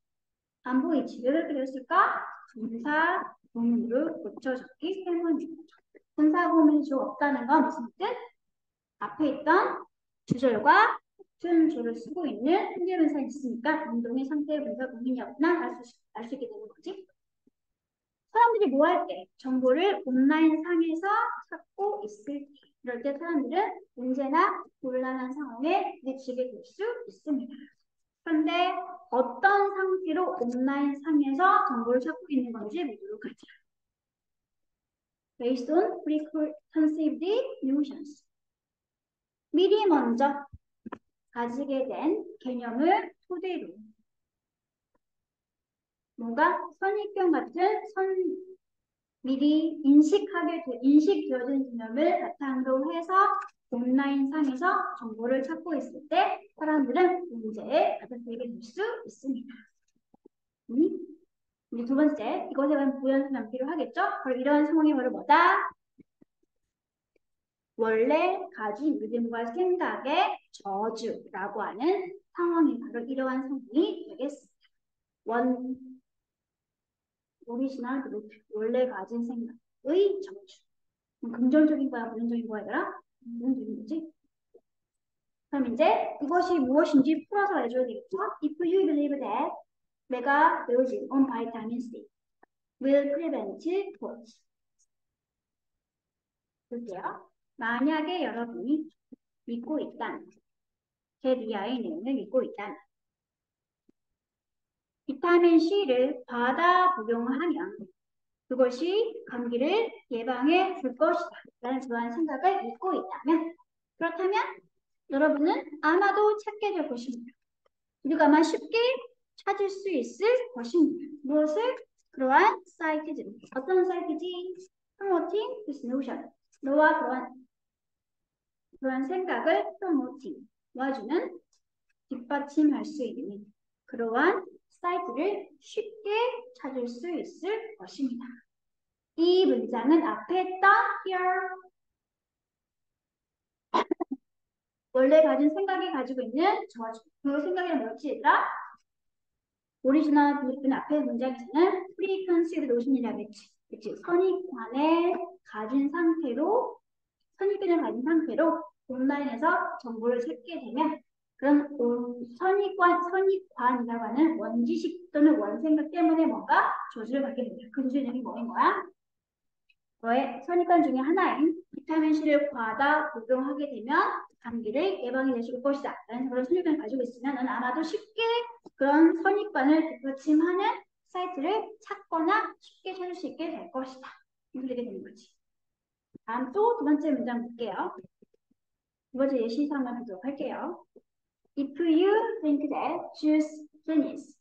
안 보이지. 왜 그렇게 됐을까? 분사 구문으로 고쳐졌기 때문입니다. 분사 구문이 주어 없다는 건 무슨 뜻? 앞에 있던 주절과 같은 주를 쓰고 있는 현재분사가 있으니까 운동의 상태의 분사 구문이었구나 알 수 있게 되는 거지. 사람들이 뭐 할 때? 정보를 온라인 상에서 찾고 있을 때. 이럴 때 사람들은 문제나 곤란한 상황에 부딪히게 될 수 있습니다. 그런데 어떤 상태로 온라인 상에서 정보를 찾고 있는 건지 보도록 하죠. Based on preconceived notions. 미리 먼저 가지게 된 개념을 토대로 뭔가 선입견 같은 미리 인식되어진 개념을 바탕으로 해서 온라인 상에서 정보를 찾고 있을 때 사람들은 문제에 받아들이게 될 수 있습니다. 이제 두 번째, 이것에 대한 부연설명 필요하겠죠? 바로 이러한 상황이 바로 뭐다? 원래 가진 믿음과 생각의 저주라고 하는 상황이 바로 이러한 상황이 되겠습니다. 오리지널 원래 가진 생각의 저주. 긍정적인 거야, 부정적인 거야, 얘들아? 부정적인 거지? 그럼 이제 이것이 무엇인지 풀어서 알려줘야 되겠죠? If you believe that 내가 dosing on vitamin C will prevent POTS. 볼게요. 만약에 여러분이 믿고 있다면, 제 이하의 내용을 믿고 있다면, 비타민 C를 과다 복용하면 그것이 감기를 예방해 줄 것이다. 라는 그러한 생각을 믿고 있다면, 그렇다면 여러분은 아마도 찾게 될 것입니다. 우리가 아마 쉽게 찾을 수 있을 것입니다. 무엇을? 그러한 사이트들. 어떤 사이트지? promoting this notion. 너와 그러한 생각을 promoting, 도와주는, 뒷받침할 수 있는 그러한 사이트를 쉽게 찾을 수 있을 것입니다. 이 문장은 앞에 했던 here 원래 가진 생각이 가지고 있는 저주. 그 생각이 뭐였지 얘들아? 오리지널 빌리핀 앞에 문장에서는 preconceived notion이라고 했지. 그치? 선입견을 가진 상태로 온라인에서 정보를 찾게 되면 그런 선입관이라고 하는 원지식 또는 원생각 때문에 뭔가 저주를 받게 됩니다. 그 저주의 내용이 뭐인 거야? 너의 선입관 중에 하나인 비타민 C를 과다 복용하게 되면 감기를 예방해 줄 것이다. 라는 그런 선입관을 가지고 있으면 넌 아마도 쉽게 그런 선입관을 뒷받침하는 사이트를 찾거나 쉽게 찾을 수 있게 될 것이다. 이렇게 되는 거지. 다음 또 두 번째 문장 볼게요. 두 번째 예시사항을 보도록 할게요. If you think that juice cleaners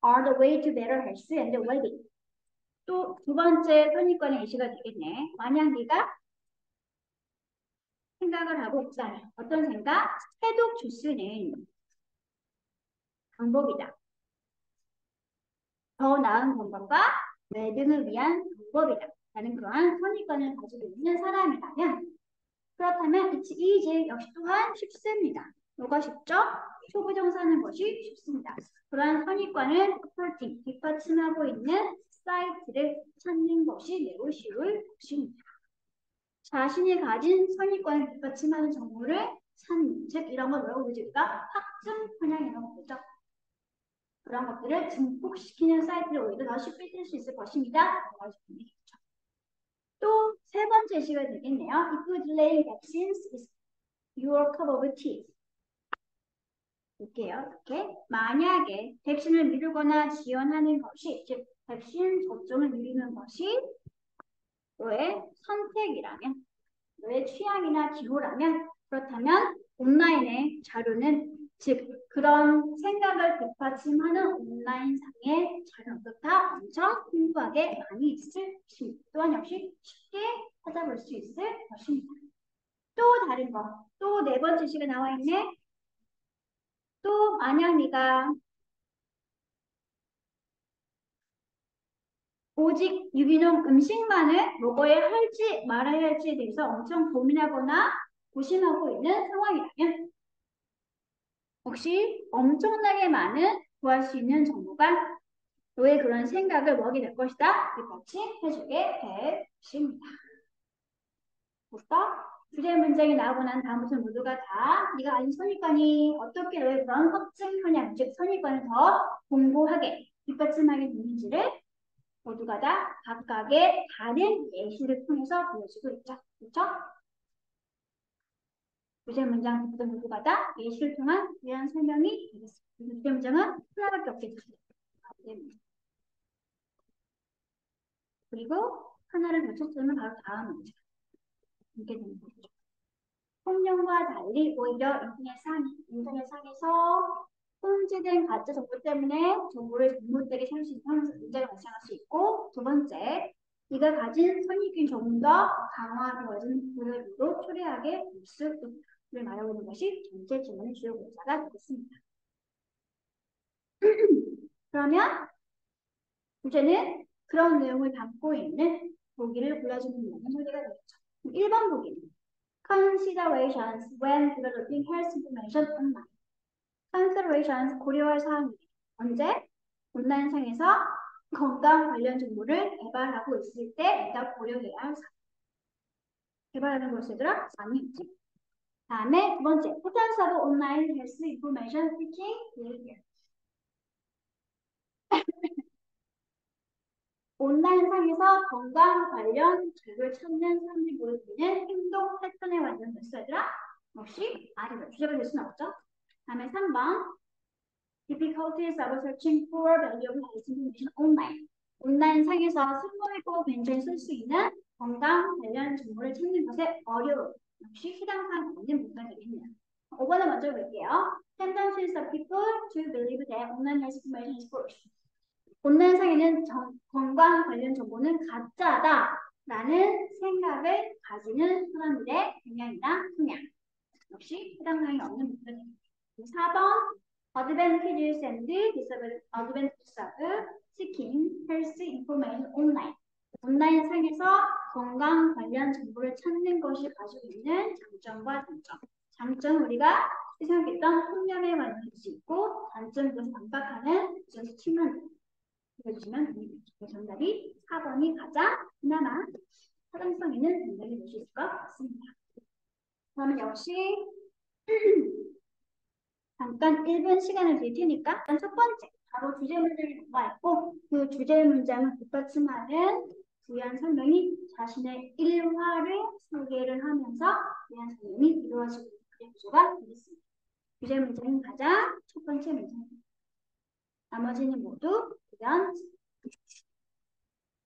are the way to better health and well-being. 또 두 번째 선입관의 예시가 되겠네. 만약 네가 생각을 하고 있다면 어떤 생각? 해독 주스는 방법이다. 더 나은 건강과 웰빙을 위한 방법이다. 라는 그러한 선입관을 가지고 있는 사람이라면 그렇다면 it's easy 역시 또한 쉽습니다. 뭐가 쉽죠? 초부정사는 것이 쉽습니다. 그러한 선입관을 supporting, 뒷받침하고 있는 사이트를 찾는 것이 매우 쉬울 것입니다. 자신이 가진 선입관을 뒷받침하는 정보를 찾는, 즉 이런 걸 뭐라고 부르죠? 우리가 확증 편향이라고 부르죠. 그런 것들을 증폭시키는 사이트를 오히려 더 쉽게 쓸 수 있을 것입니다. 또 세 번째 예시가 되겠네요. If you delay vaccines is your cup of tea. 볼게요. 이렇게 만약에 백신을 미루거나 지연하는 것이, 즉 백신 접종을 미루는 것이 너의 선택이라면, 너의 취향이나 기호라면, 그렇다면 온라인의 자료는, 즉 그런 생각을 뒷받침하는 온라인상의 자료도 다 엄청 풍부하게 많이 있을 것입니다. 또한 역시 쉽게 찾아볼 수 있을 것입니다. 또 다른 거, 또 네 번째 식에 나와 있네. 또 만약 네가 오직 유기농 음식만을 먹어야 할지 말아야 할지에 대해서 엄청 고민하거나 고심하고 있는 상황이라면 혹시 엄청나게 많은 구할 수 있는 정보가 너의 그런 생각을 먹게 될 것이다. 이같이 해주게 될 것입니다. 볼까? 주제 문장이 나오고 난 다음부터 모두가 다 네가 아닌 선입관이 어떻게 너의 그런 확증 편향, 즉 선입관을 더 공고하게 뒷받침하게 되는지를 모두가 다 각각의 다른 예시를 통해서 보여주고 있죠. 그렇죠? 주제 문장부터 모두가 다 예시를 통한 유한 설명이 되겠습니다. 주제 문장은 하나밖에 없겠죠. 그리고 하나를 더 쳤으면 바로 다음 문장. 이렇게 되는 거죠. 통념과 달리 오히려 인터넷상에서 혼재된 가짜 정보 때문에 정보를 잘못되게 찾을 수 있는 문제가 발생할 수 있고, 두 번째, 네가 가진 선입견이 조금 더 강화되어진 그룹으로 초래하게 될 수 있다를 말하고 있는 것이 전체 질문의 주요 문자가 되겠습니다. 그러면 주제는 그런 내용을 담고 있는 보기를 골라주는 소리가 되겠죠. 1번 보기는 Considerations when developing health information online. Considerations 고려할 사항이 언제? 온라인상에서 건강 관련 정보를 개발하고 있을 때 내가 고려해야 할 사항. 개발하는 걸 쓰더라? 아니지. 다음에 두 번째, Potential of online health information seeking behavior. 온라인상에서 건강 관련 정보를 찾는 사람들이 보여주는 행동 패턴에 관련 메시지라 역시 아니죠. 주제가 될 수는 없죠. 다음에 3번 difficulties of searching for valuable health information online. 온라인상에서 쓸모있고 굉장히 쓸 수 있는 건강 관련 정보를 찾는 것에 어려움. 역시 해당 사항이 있는 부분이 되겠네요. 5번을 먼저 볼게요. Tendencies of people to believe that online health information is false. 온라인상에는 건강 관련 정보는 가짜다라는 생각을 가지는 사람들의 경향이나 성향 역시 해당 사항이 없는 부분입니다. 4번 Advantages and disadvantages of seeking health information online. 온라인상에서 건강 관련 정보를 찾는 것이 가지고 있는 장점과 단점. 장점은 우리가 생각했던 통념에 관련될 수 있고 단점은 그것을 반박하는 스팀은 보여주시면 됩니다. 정답이 4번이 가장 그나마 사정성 있는 정답이 될 수 있을 것 같습니다. 그러면 역시 잠깐 1분 시간을 드릴 테니까 일단 첫 번째 바로 주제 문장이 나와 있고 그 주제 문장을 뒷받침하는 부연 설명이 자신의 일화를 소개를 하면서 부연 설명이 이루어지고 있는 그런 구조가 되겠습니다. 주제 문장은 가장 첫 번째 문장입니다. 나머지는 모두 부연.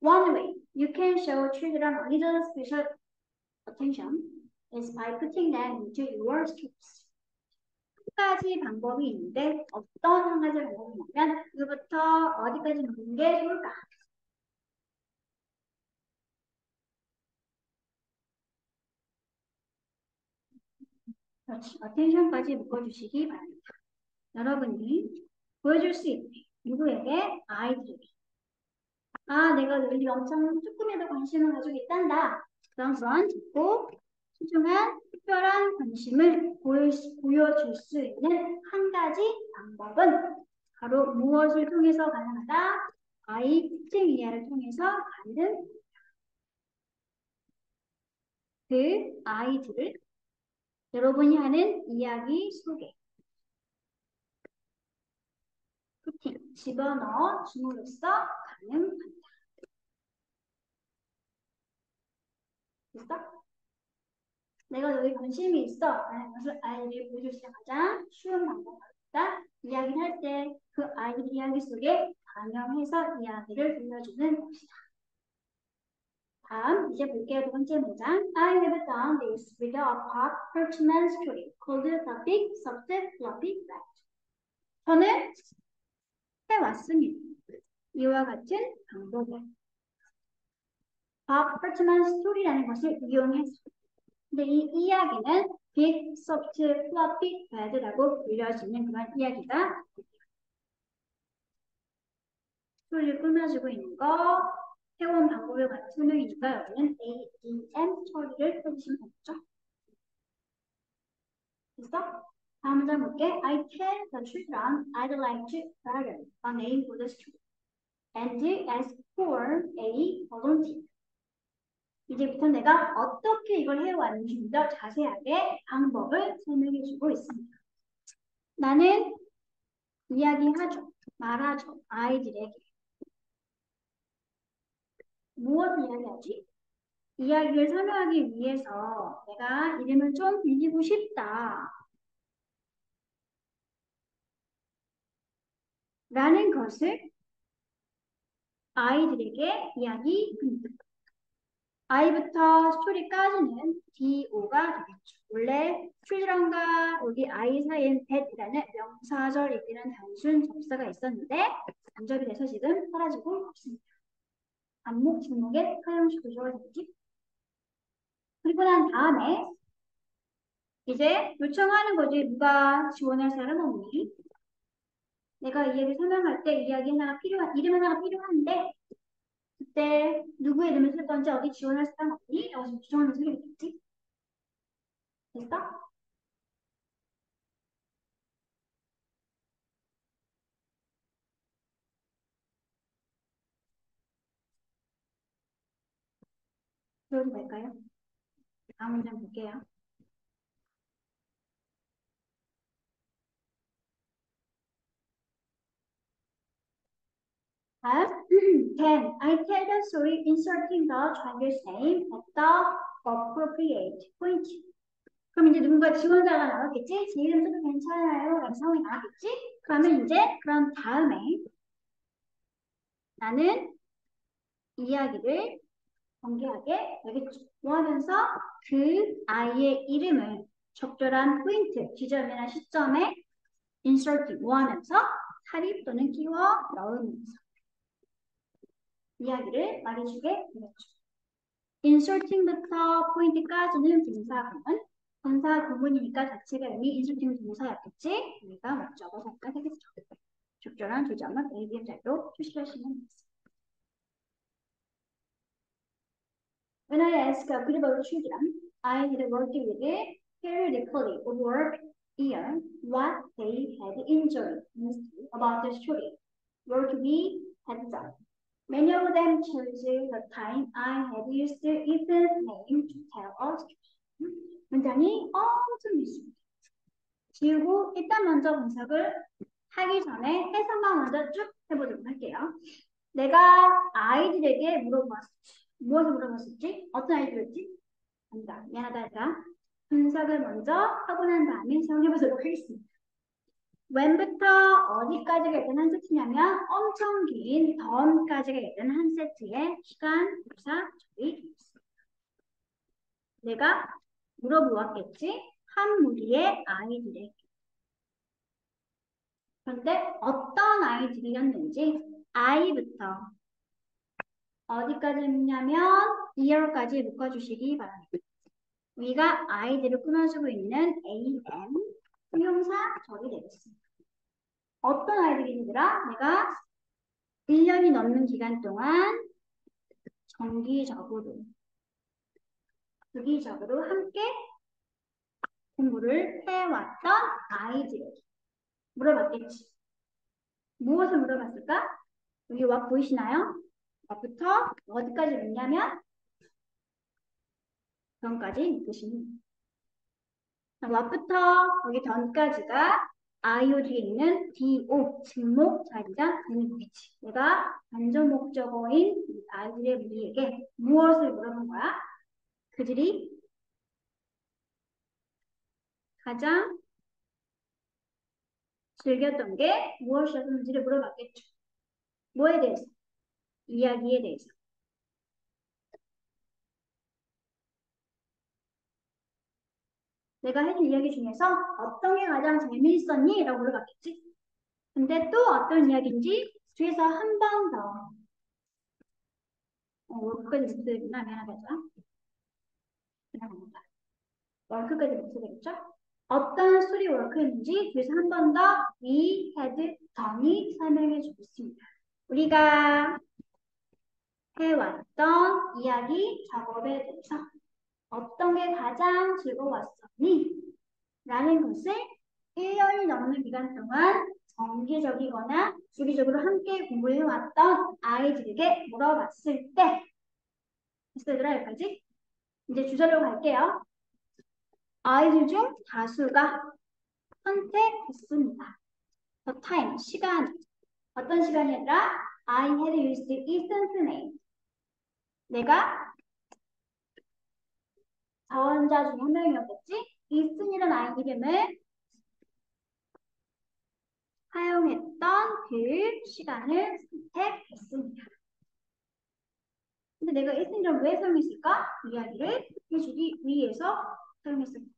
One way you can show children a little special attention is by putting them into your stories. 한 가지 방법이 있는데 어떤 한 가지 방법이냐면 이거부터 어디까지 놓는 게 좋을까? 그렇지. 어텐션까지 묶어주시기 바랍니다. 여러분이 보여줄 수 있는 누구에게? 아이들에게. 아, 내가 여기 엄청 조금이라도 관심을 가지고 있단다. 그런 듣고 소중한 특별한 관심을 보여줄 수 있는 한 가지 방법은 바로 무엇을 통해서 가능하다? 아이 특징 이해를 통해서 가능. 그 아이들을 여러분이 하는 이야기 속에 푸팅 집어넣어 줌으로써 가능합니다. 됐어? 내가 여기 관심이 있어 라는 것을 아이들이 보여줄 수 있는 가장 쉬운 방법이다. 이야기를 할 때 그 아이들 이야기 속에 반영해서 이야기를 들려주는 것이다. 다음 이제 볼게요. 두 번째 문장. I have done this with a pop Perchman story called the big soft fluffy rat. 저는 해왔습니다. 이와 같은 방법을 pop Perchman story라는 것을 이용해서 근데 이 이야기는 big soft fluffy rat라고 불려지는 그런 이야기가 스토리를 꾸며주고 있는 거 해온 방법에 관한 설명이니까 여기는 A, D, M 처리를 해주시면 되겠죠? 됐어? 다음 문장 볼게. I tell the children I'd like to write a name for the story. And as for A, volunteer. 이제부터 내가 어떻게 이걸 해왔는지 좀 더 자세하게 방법을 설명해주고 있습니다. 나는 이야기하죠. 말하죠. 아이들에게. 무엇을 이야기하지? 이야기를 설명하기 위해서 내가 이름을 좀 빌리고 싶다. 라는 것을 아이들에게 이야기합니다. I부터 스토리까지는 DO가 되겠죠. 원래 children과 여기 I 사이엔 that이라는 명사절 이기는 단순 접사가 있었는데 단접이 돼서 지금 사라지고 없습니다. 안목 지목에 사용식 구조가 되겠지. 그리고 난 다음에 이제 요청하는 거지. 누가 지원할 사람 없니? 내가 이야기 설명할 때 이야기 하나가 이름 하나가 필요한데 그때 누구의 이름을 쓸 건지 어디 지원할 사람 없니? 여기서 주정하는 소리겠지? 됐어? 그러면 될까요? 다음 문장 볼게요. 다음, Can I tell the story inserting the driver's name at the appropriate point? 그럼 이제 누군가 지원자가 나왔겠지? 제 이름 써도 괜찮아요? 라는 상황이 나왔겠지? 그러면 이제 그런 다음에 나는 이야기를 공개하게 되겠죠. 뭐 하면서 그 아이의 이름을 적절한 포인트, 지점이나 시점에 insert 뭐 하면서 삽입 또는 끼워 넣으면서 이야기를 말해주게 되겠죠. inserting부터 포인트까지는 분사구문, 분사 구문이니까 자체가 이미 inserting 동사였겠지? 우리가 먼저 적어서 되겠죠. 적절한 지점은 A, B 자로 표시하시면 되겠습니다. When I ask a group of children, I had worked with it periodically over year what they had enjoyed about the story, work we had done. Many of them chose the time I had used Ethan's name to tell us. 문장이 엄청 있습니다. 지우고 일단 먼저 분석을 하기 전에 해석만 먼저 쭉 해보도록 할게요. 내가 아이들에게 물어봤었지. 무엇을 물어봤었지? 어떤 아이들이었지? 아니다. 미안하다 얘들아. 분석을 먼저 하고 난 다음에 사용해보도록 하겠습니다. when부터 어디까지가 일단 한 세트냐면 엄청 긴 dawn까지가 일단 한 세트의 시간, 부사, 조리 있습니다. 내가 물어보았겠지? 한 무리의 아이들에게. 그런데 어떤 아이들이었는지 I부터 어디까지 했냐면 2월까지 묶어주시기 바랍니다. 우리가 아이들을 꾸며주고 있는 AM, 형용사 절이 되겠습니다. 어떤 아이들이더라? 내가 1년이 넘는 기간 동안 정기적으로, 주기적으로 함께 공부를 해왔던 아이들에게 물어봤겠지. 무엇을 물어봤을까? 여기 와 보이시나요? 와부터 어디까지 있냐면 전까지 있으시는 와부터 여기 전까지가 아이오 뒤에 있는 DO, 직목 자리가 되는 거겠지. 내가 간접 목적어인 이 아이들의 우리에게 무엇을 물어본 거야? 그들이 가장 즐겼던 게 무엇이었는지를 물어봤겠죠. 뭐에 대해서? 이야기에 대해서. 내가 해준 이야기 중에서 어떤 게 가장 재미있었니? 라고 물어봤겠지. 근데 또 어떤 이야기인지 뒤에서 한 번 더. 월크까지 못 쓰겠구나. 미안하다. 미안합니다. 월크까지 못 쓰겠죠? 어떤 스토리 월크인지 뒤에서 한 번 더 we had done이 설명해 주고 있습니다. 우리가 해왔던 이야기 작업에 대해서 어떤 게 가장 즐거웠었니? 라는 것을 1년이 넘는 기간 동안 정기적이거나 주기적으로 함께 공부를 해왔던 아이들에게 물어봤을 때 됐어 얘들아 여기까지? 이제 주제로 갈게요. 아이들 중 다수가 선택했습니다. The time, 시간. 어떤 시간이었더라? I had used Ethan's name. 내가 자원자 중 한 명이었겠지? 이슨이라는 아이 이름을 사용했던 그 시간을 선택했습니다. 근데 내가 이슨이를 왜 사용했을까? 이야기를 해주기 위해서 사용했습니다.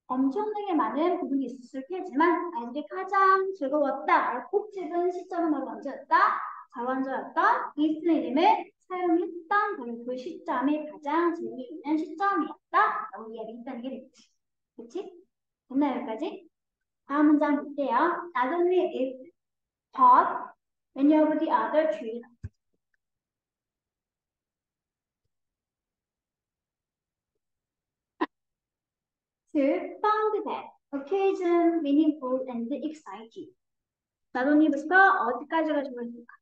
엄청나게 많은 부분이 있을 테지만 아이들이 가장 즐거웠다, 콕 집은 시점은 바로 언제였다? 자원자였던 이슨의 이름을 사용했던 바로 그 시점이 가장 재미있는 시점이었다 라고 이야기했다는 게 되겠지. 그치? 됐나요 여기까지? 다음 문장 볼게요. Not only is but many of the other trees found that occasion meaningful and exciting. Not only부터 어디까지가 좋을까?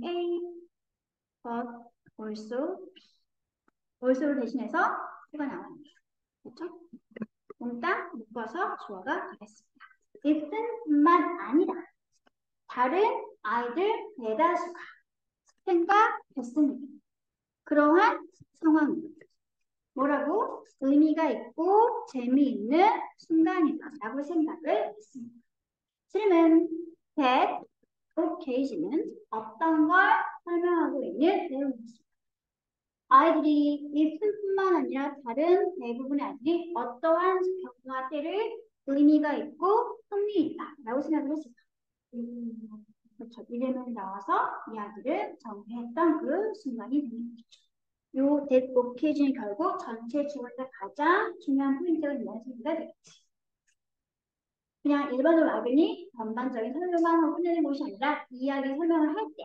A, but also B. also를 대신해서 B가 나옵니다. 그렇죠? 몽땅 묶어서 주어가 되겠습니다. it뿐만 아니라 다른 아이들 대다수가 생각했습니다. 그러한 상황입니다. 뭐라고? 의미가 있고 재미있는 순간이다 라고 생각을 했습니다. 질문 that occasion은 어떤 걸 설명하고 있는 내용이었습니다. 아이들이 입술뿐만 아니라 다른 대부분의 아이들이 어떠한 경우와 때를 의미가 있고 흥미있다 라고 생각을 했습니다. 그렇죠. 이름을 나와서 이야기를 정리했던 그 순간이 되는 거죠. 요 that occasion이 결국 전체 주문의 가장 중요한 포인트가 있는 소리가 되겠지. 그냥 일반적으로 아이들이 전반적인 설명만 하고 끝내는 것이 아니라 이야기 설명을 할 때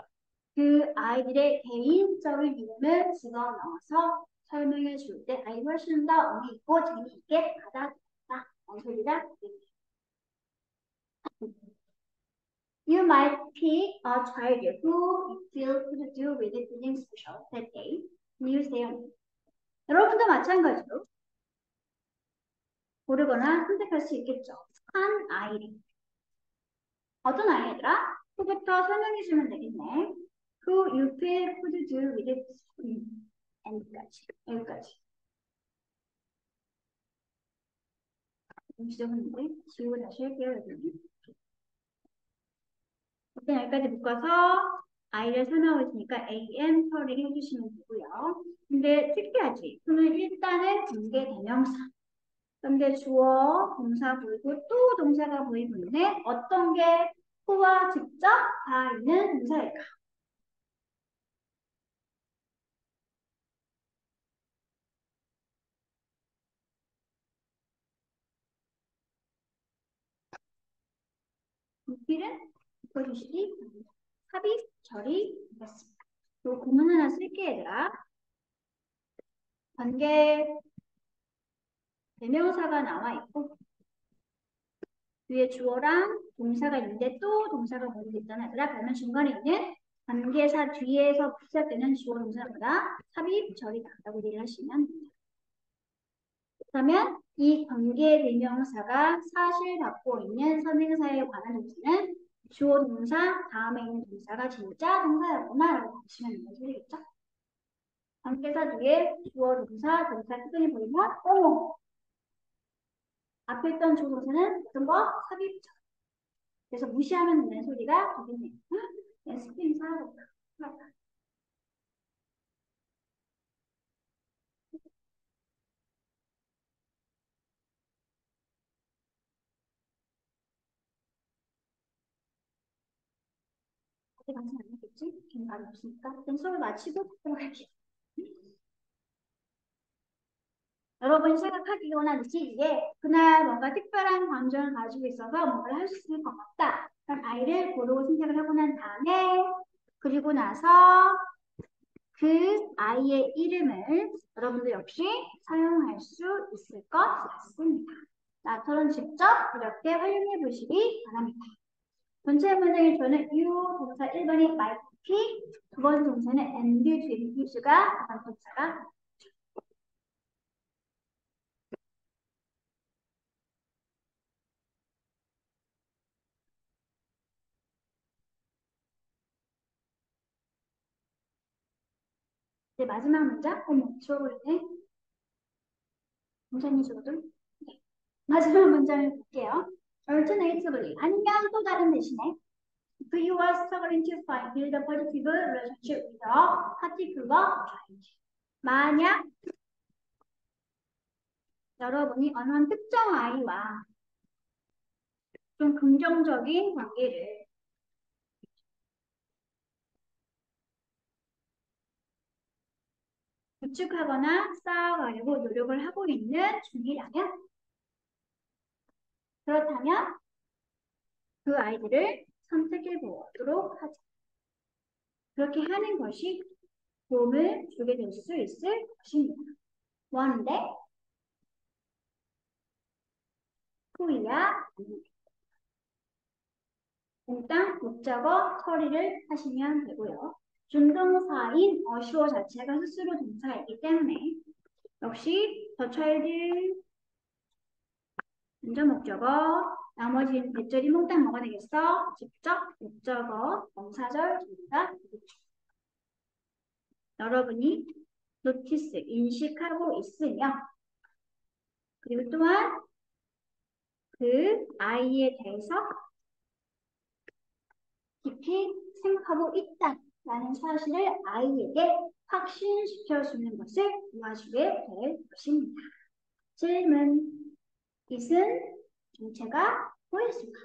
그 아이들의 개인적인 이름을 집어넣어서 설명해 줄 때 아이들이 훨씬 더 의미 있고 재미있게 받아들였다. 라는 소리가 되겠지. You might pick a child who you feel could do with something special that day. You say, 여러분도 마찬가지로 고르거나 선택할 수 있겠죠. 한 아이를. 어떤 아이들아? 후부터 설명해주면 되겠네. Who you feel could do with it. end까지. 여기까지. 지적했는데 지우고 다시 할게요. 여러분. 일단 여기까지 묶어서 아이를 설명하고 있으니까 AM 처리를 해주시면 되고요. 근데 특이하지? 그러면 일단은 관계 대명사. 근데 주어, 동사 보이고 또 동사가 보이고 있네. 어떤 게 who와 직접 다 있는 동사일까? 필은 묶어주시기 바랍니다. 삽입, 절이 되겠습니다. 또 구문 하나 쓸게 얘들아. 관계 대명사가 나와 있고 뒤에 주어랑 동사가 있는데 또 동사가 모르겠잖아 얘들아. 그러면 중간에 있는 관계사 뒤에서 시작되는 주어 동사보다 삽입, 절이 낫다고 얘기를 하시면 됩니다. 그러면 이 관계 대명사가 사실 갖고 있는 선행사에 관한 동사는 주어 동사 다음에 있는 동사가 진짜 동사였구나 라고 보시면 되는 소리겠죠? 관계사 뒤에 주어 동사 특징이 보이면 어머! 앞에 있던 주어 동사는 어떤 거? 삽입죠. 그래서 무시하면 되는 소리가 되겠네요. 스페인 사라졌다. 어디 가지 않겠지? 걔는 말이 없으니까. 그럼 수업을 마치고 들어갈게요. 여러분이 생각하기 원하듯이 이게 그날 뭔가 특별한 감정을 가지고 있어서 뭔가를 할 수 있을 것 같다. 그럼 아이를 고르고 선택을 하고 난 다음에 그리고 나서 그 아이의 이름을 여러분들 역시 사용할 수 있을 것 같습니다. 나처럼 직접 이렇게 활용해 보시기 바랍니다. 전체 문장의 저는 you 동사 1번이 might be, 두 번째 동사는 and, to, use가 동사가 이제 마지막 문장, 어머, 지워버리네. 문장이 적어도. 네. 마지막 문장을 볼게요. Alternatively, 아니면 또 다른 대신에 if you are struggling to find build a positive relationship with a particular child. 만약 여러분이 어느 한 특정 아이와 좀 긍정적인 관계를 구축하거나 쌓아가려고 노력을 하고 있는 중이라면 그렇다면 그 아이들을 선택해 보도록 하죠. 그렇게 하는 것이 도움을 주게 될 수 있을 것입니다. 원데 후이야 몽땅 목적어 처리를 하시면 되고요. 준동사인 어시오 자체가 스스로 동사이기 때문에 역시 the child 먼저 목적어 나머지는 대절이 몽땅 뭐가 되겠어? 직접 목적어 명사절 동사 여러분이 노티스 인식하고 있으며 그리고 또한 그 아이에 대해서 깊이 생각하고 있다라는 사실을 아이에게 확신시켜주는 것을 도와주게 될 것입니다. 질문. 이은 정체가 보였습니다.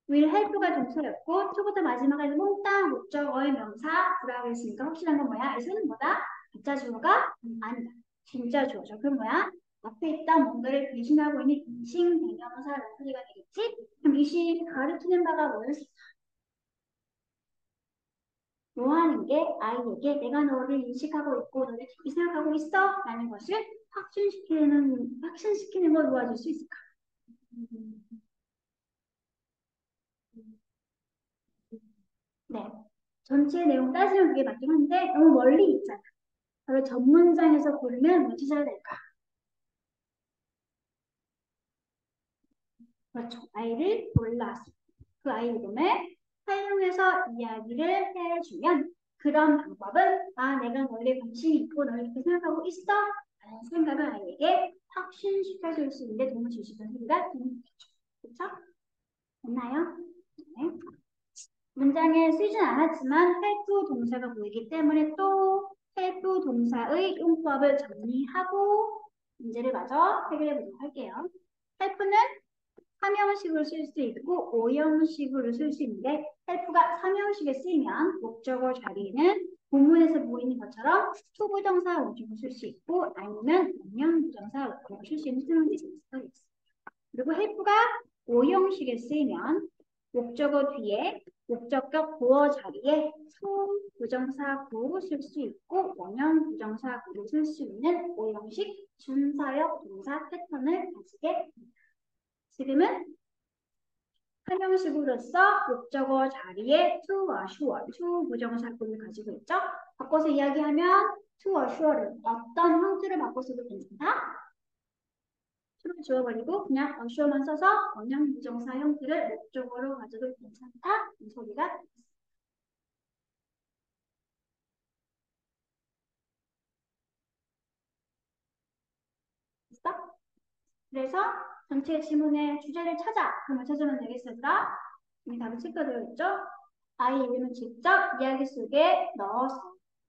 will help가 동사였고 to부터 마지막까지 몽땅 목적어의 명사 부라고 했으니까 확실한 건 뭐야? 이은 뭐다? 가짜 주어가 아니다. 진짜 주어죠. 그럼 뭐야? 앞에 있다 뭔가를 대신하고 있는 인식 대명사라는 소리가 되겠지? 그럼 이식 가르치는 바가 뭐였을까? 뭐 하는 게 아이에게 내가 너를 인식하고 있고 너를 깊이 생각하고 있어? 라는 것을 확신시키는 걸 도와줄 수 있을까? 네. 전체 내용 따지면 그게 맞긴 한데 너무 멀리 있잖아. 바로 전문장에서 고르면 뭐 찾아야 될까? 그렇죠. 아이를 골라서 그 아이 이름을 사용해서 이야기를 해주면 그런 방법은 내가 너에 관심이 있고 너를 이렇게 생각하고 있어 라는 생각을 아이에게 확신시켜줄 수 있는데 도움을 줄 수 있는 소리가 되는 거죠. 그렇죠? 됐나요? 네. 문장에 쓰진 않았지만 help 동사가 보이기 때문에 또 help 동사의 용법을 정리하고 문제를 마저 해결해 보도록 할게요. help는 3형식으로 쓸 수 있고 5형식으로 쓸 수 있는데 help가 3형식에 쓰이면 목적어 자리에는 본문에서 보이는 것처럼 투부정사 원형을 쓸 수 있고 아니면 원형 부정사 원형을 쓸 수 있는 상황이 있습니다. 그리고 help가 오형식에 쓰이면 목적어 뒤에 목적격 보어 자리에 부정사 구 쓸 수 있고 원형 부정사 구를 쓸 수 있는 오형식 준사역 동사 패턴을 가지게 됩니다. 지금은 활용식으로서 목적어 자리에 to와 sure, to 부정사구를 가지고 있죠. 바꿔서 이야기하면 to와 sure를 어떤 형태를 바꿔서도 괜찮다. to를 지워버리고 그냥 assure만 써서 원형 부정사 형태를 목적어로 가져도 괜찮다. 이 소리가 있어. 그래서 전체 지문의 주제를 찾아. 그러면 찾으면 되겠습니다. 이 답은 체크되어 있죠? 아이 이름을 직접 이야기 속에 넣어서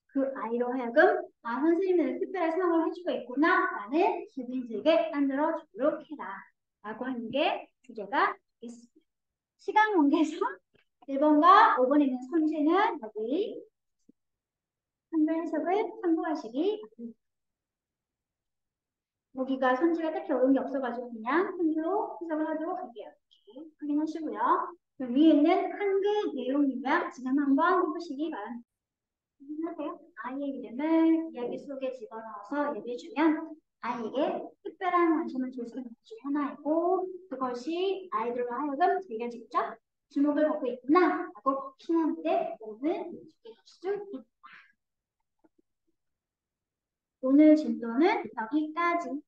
그 아이로 하여금 아 선생님은 특별한 생각을 해주고 있구나 라는 기분이 들게 만들어주도록 해라 라고 하는 게 주제가 되겠습니다. 시간 관계상 1번과 5번에 있는 선지는 여기 한글 해석을 참고하시기 바랍니다. 여기가 선지가 딱히 어려운 게 없어가지고 그냥 한글로 해석을 하도록 할게요. 이렇게 확인하시고요. 그럼 위에 있는 한글 내용이고요. 지금 한번 해보시기 바랍니다. 하세요. 아이의 이름을 이야기 속에 집어넣어서 얘기해주면 아이에게 특별한 관심을 줄 수 있는 것 중 하나이고 그것이 아이들로 하여금 자기가 직접 주목을 받고 있구나 라고 확신하는데 오늘 주게 수 있다. 오늘 진도는 여기까지.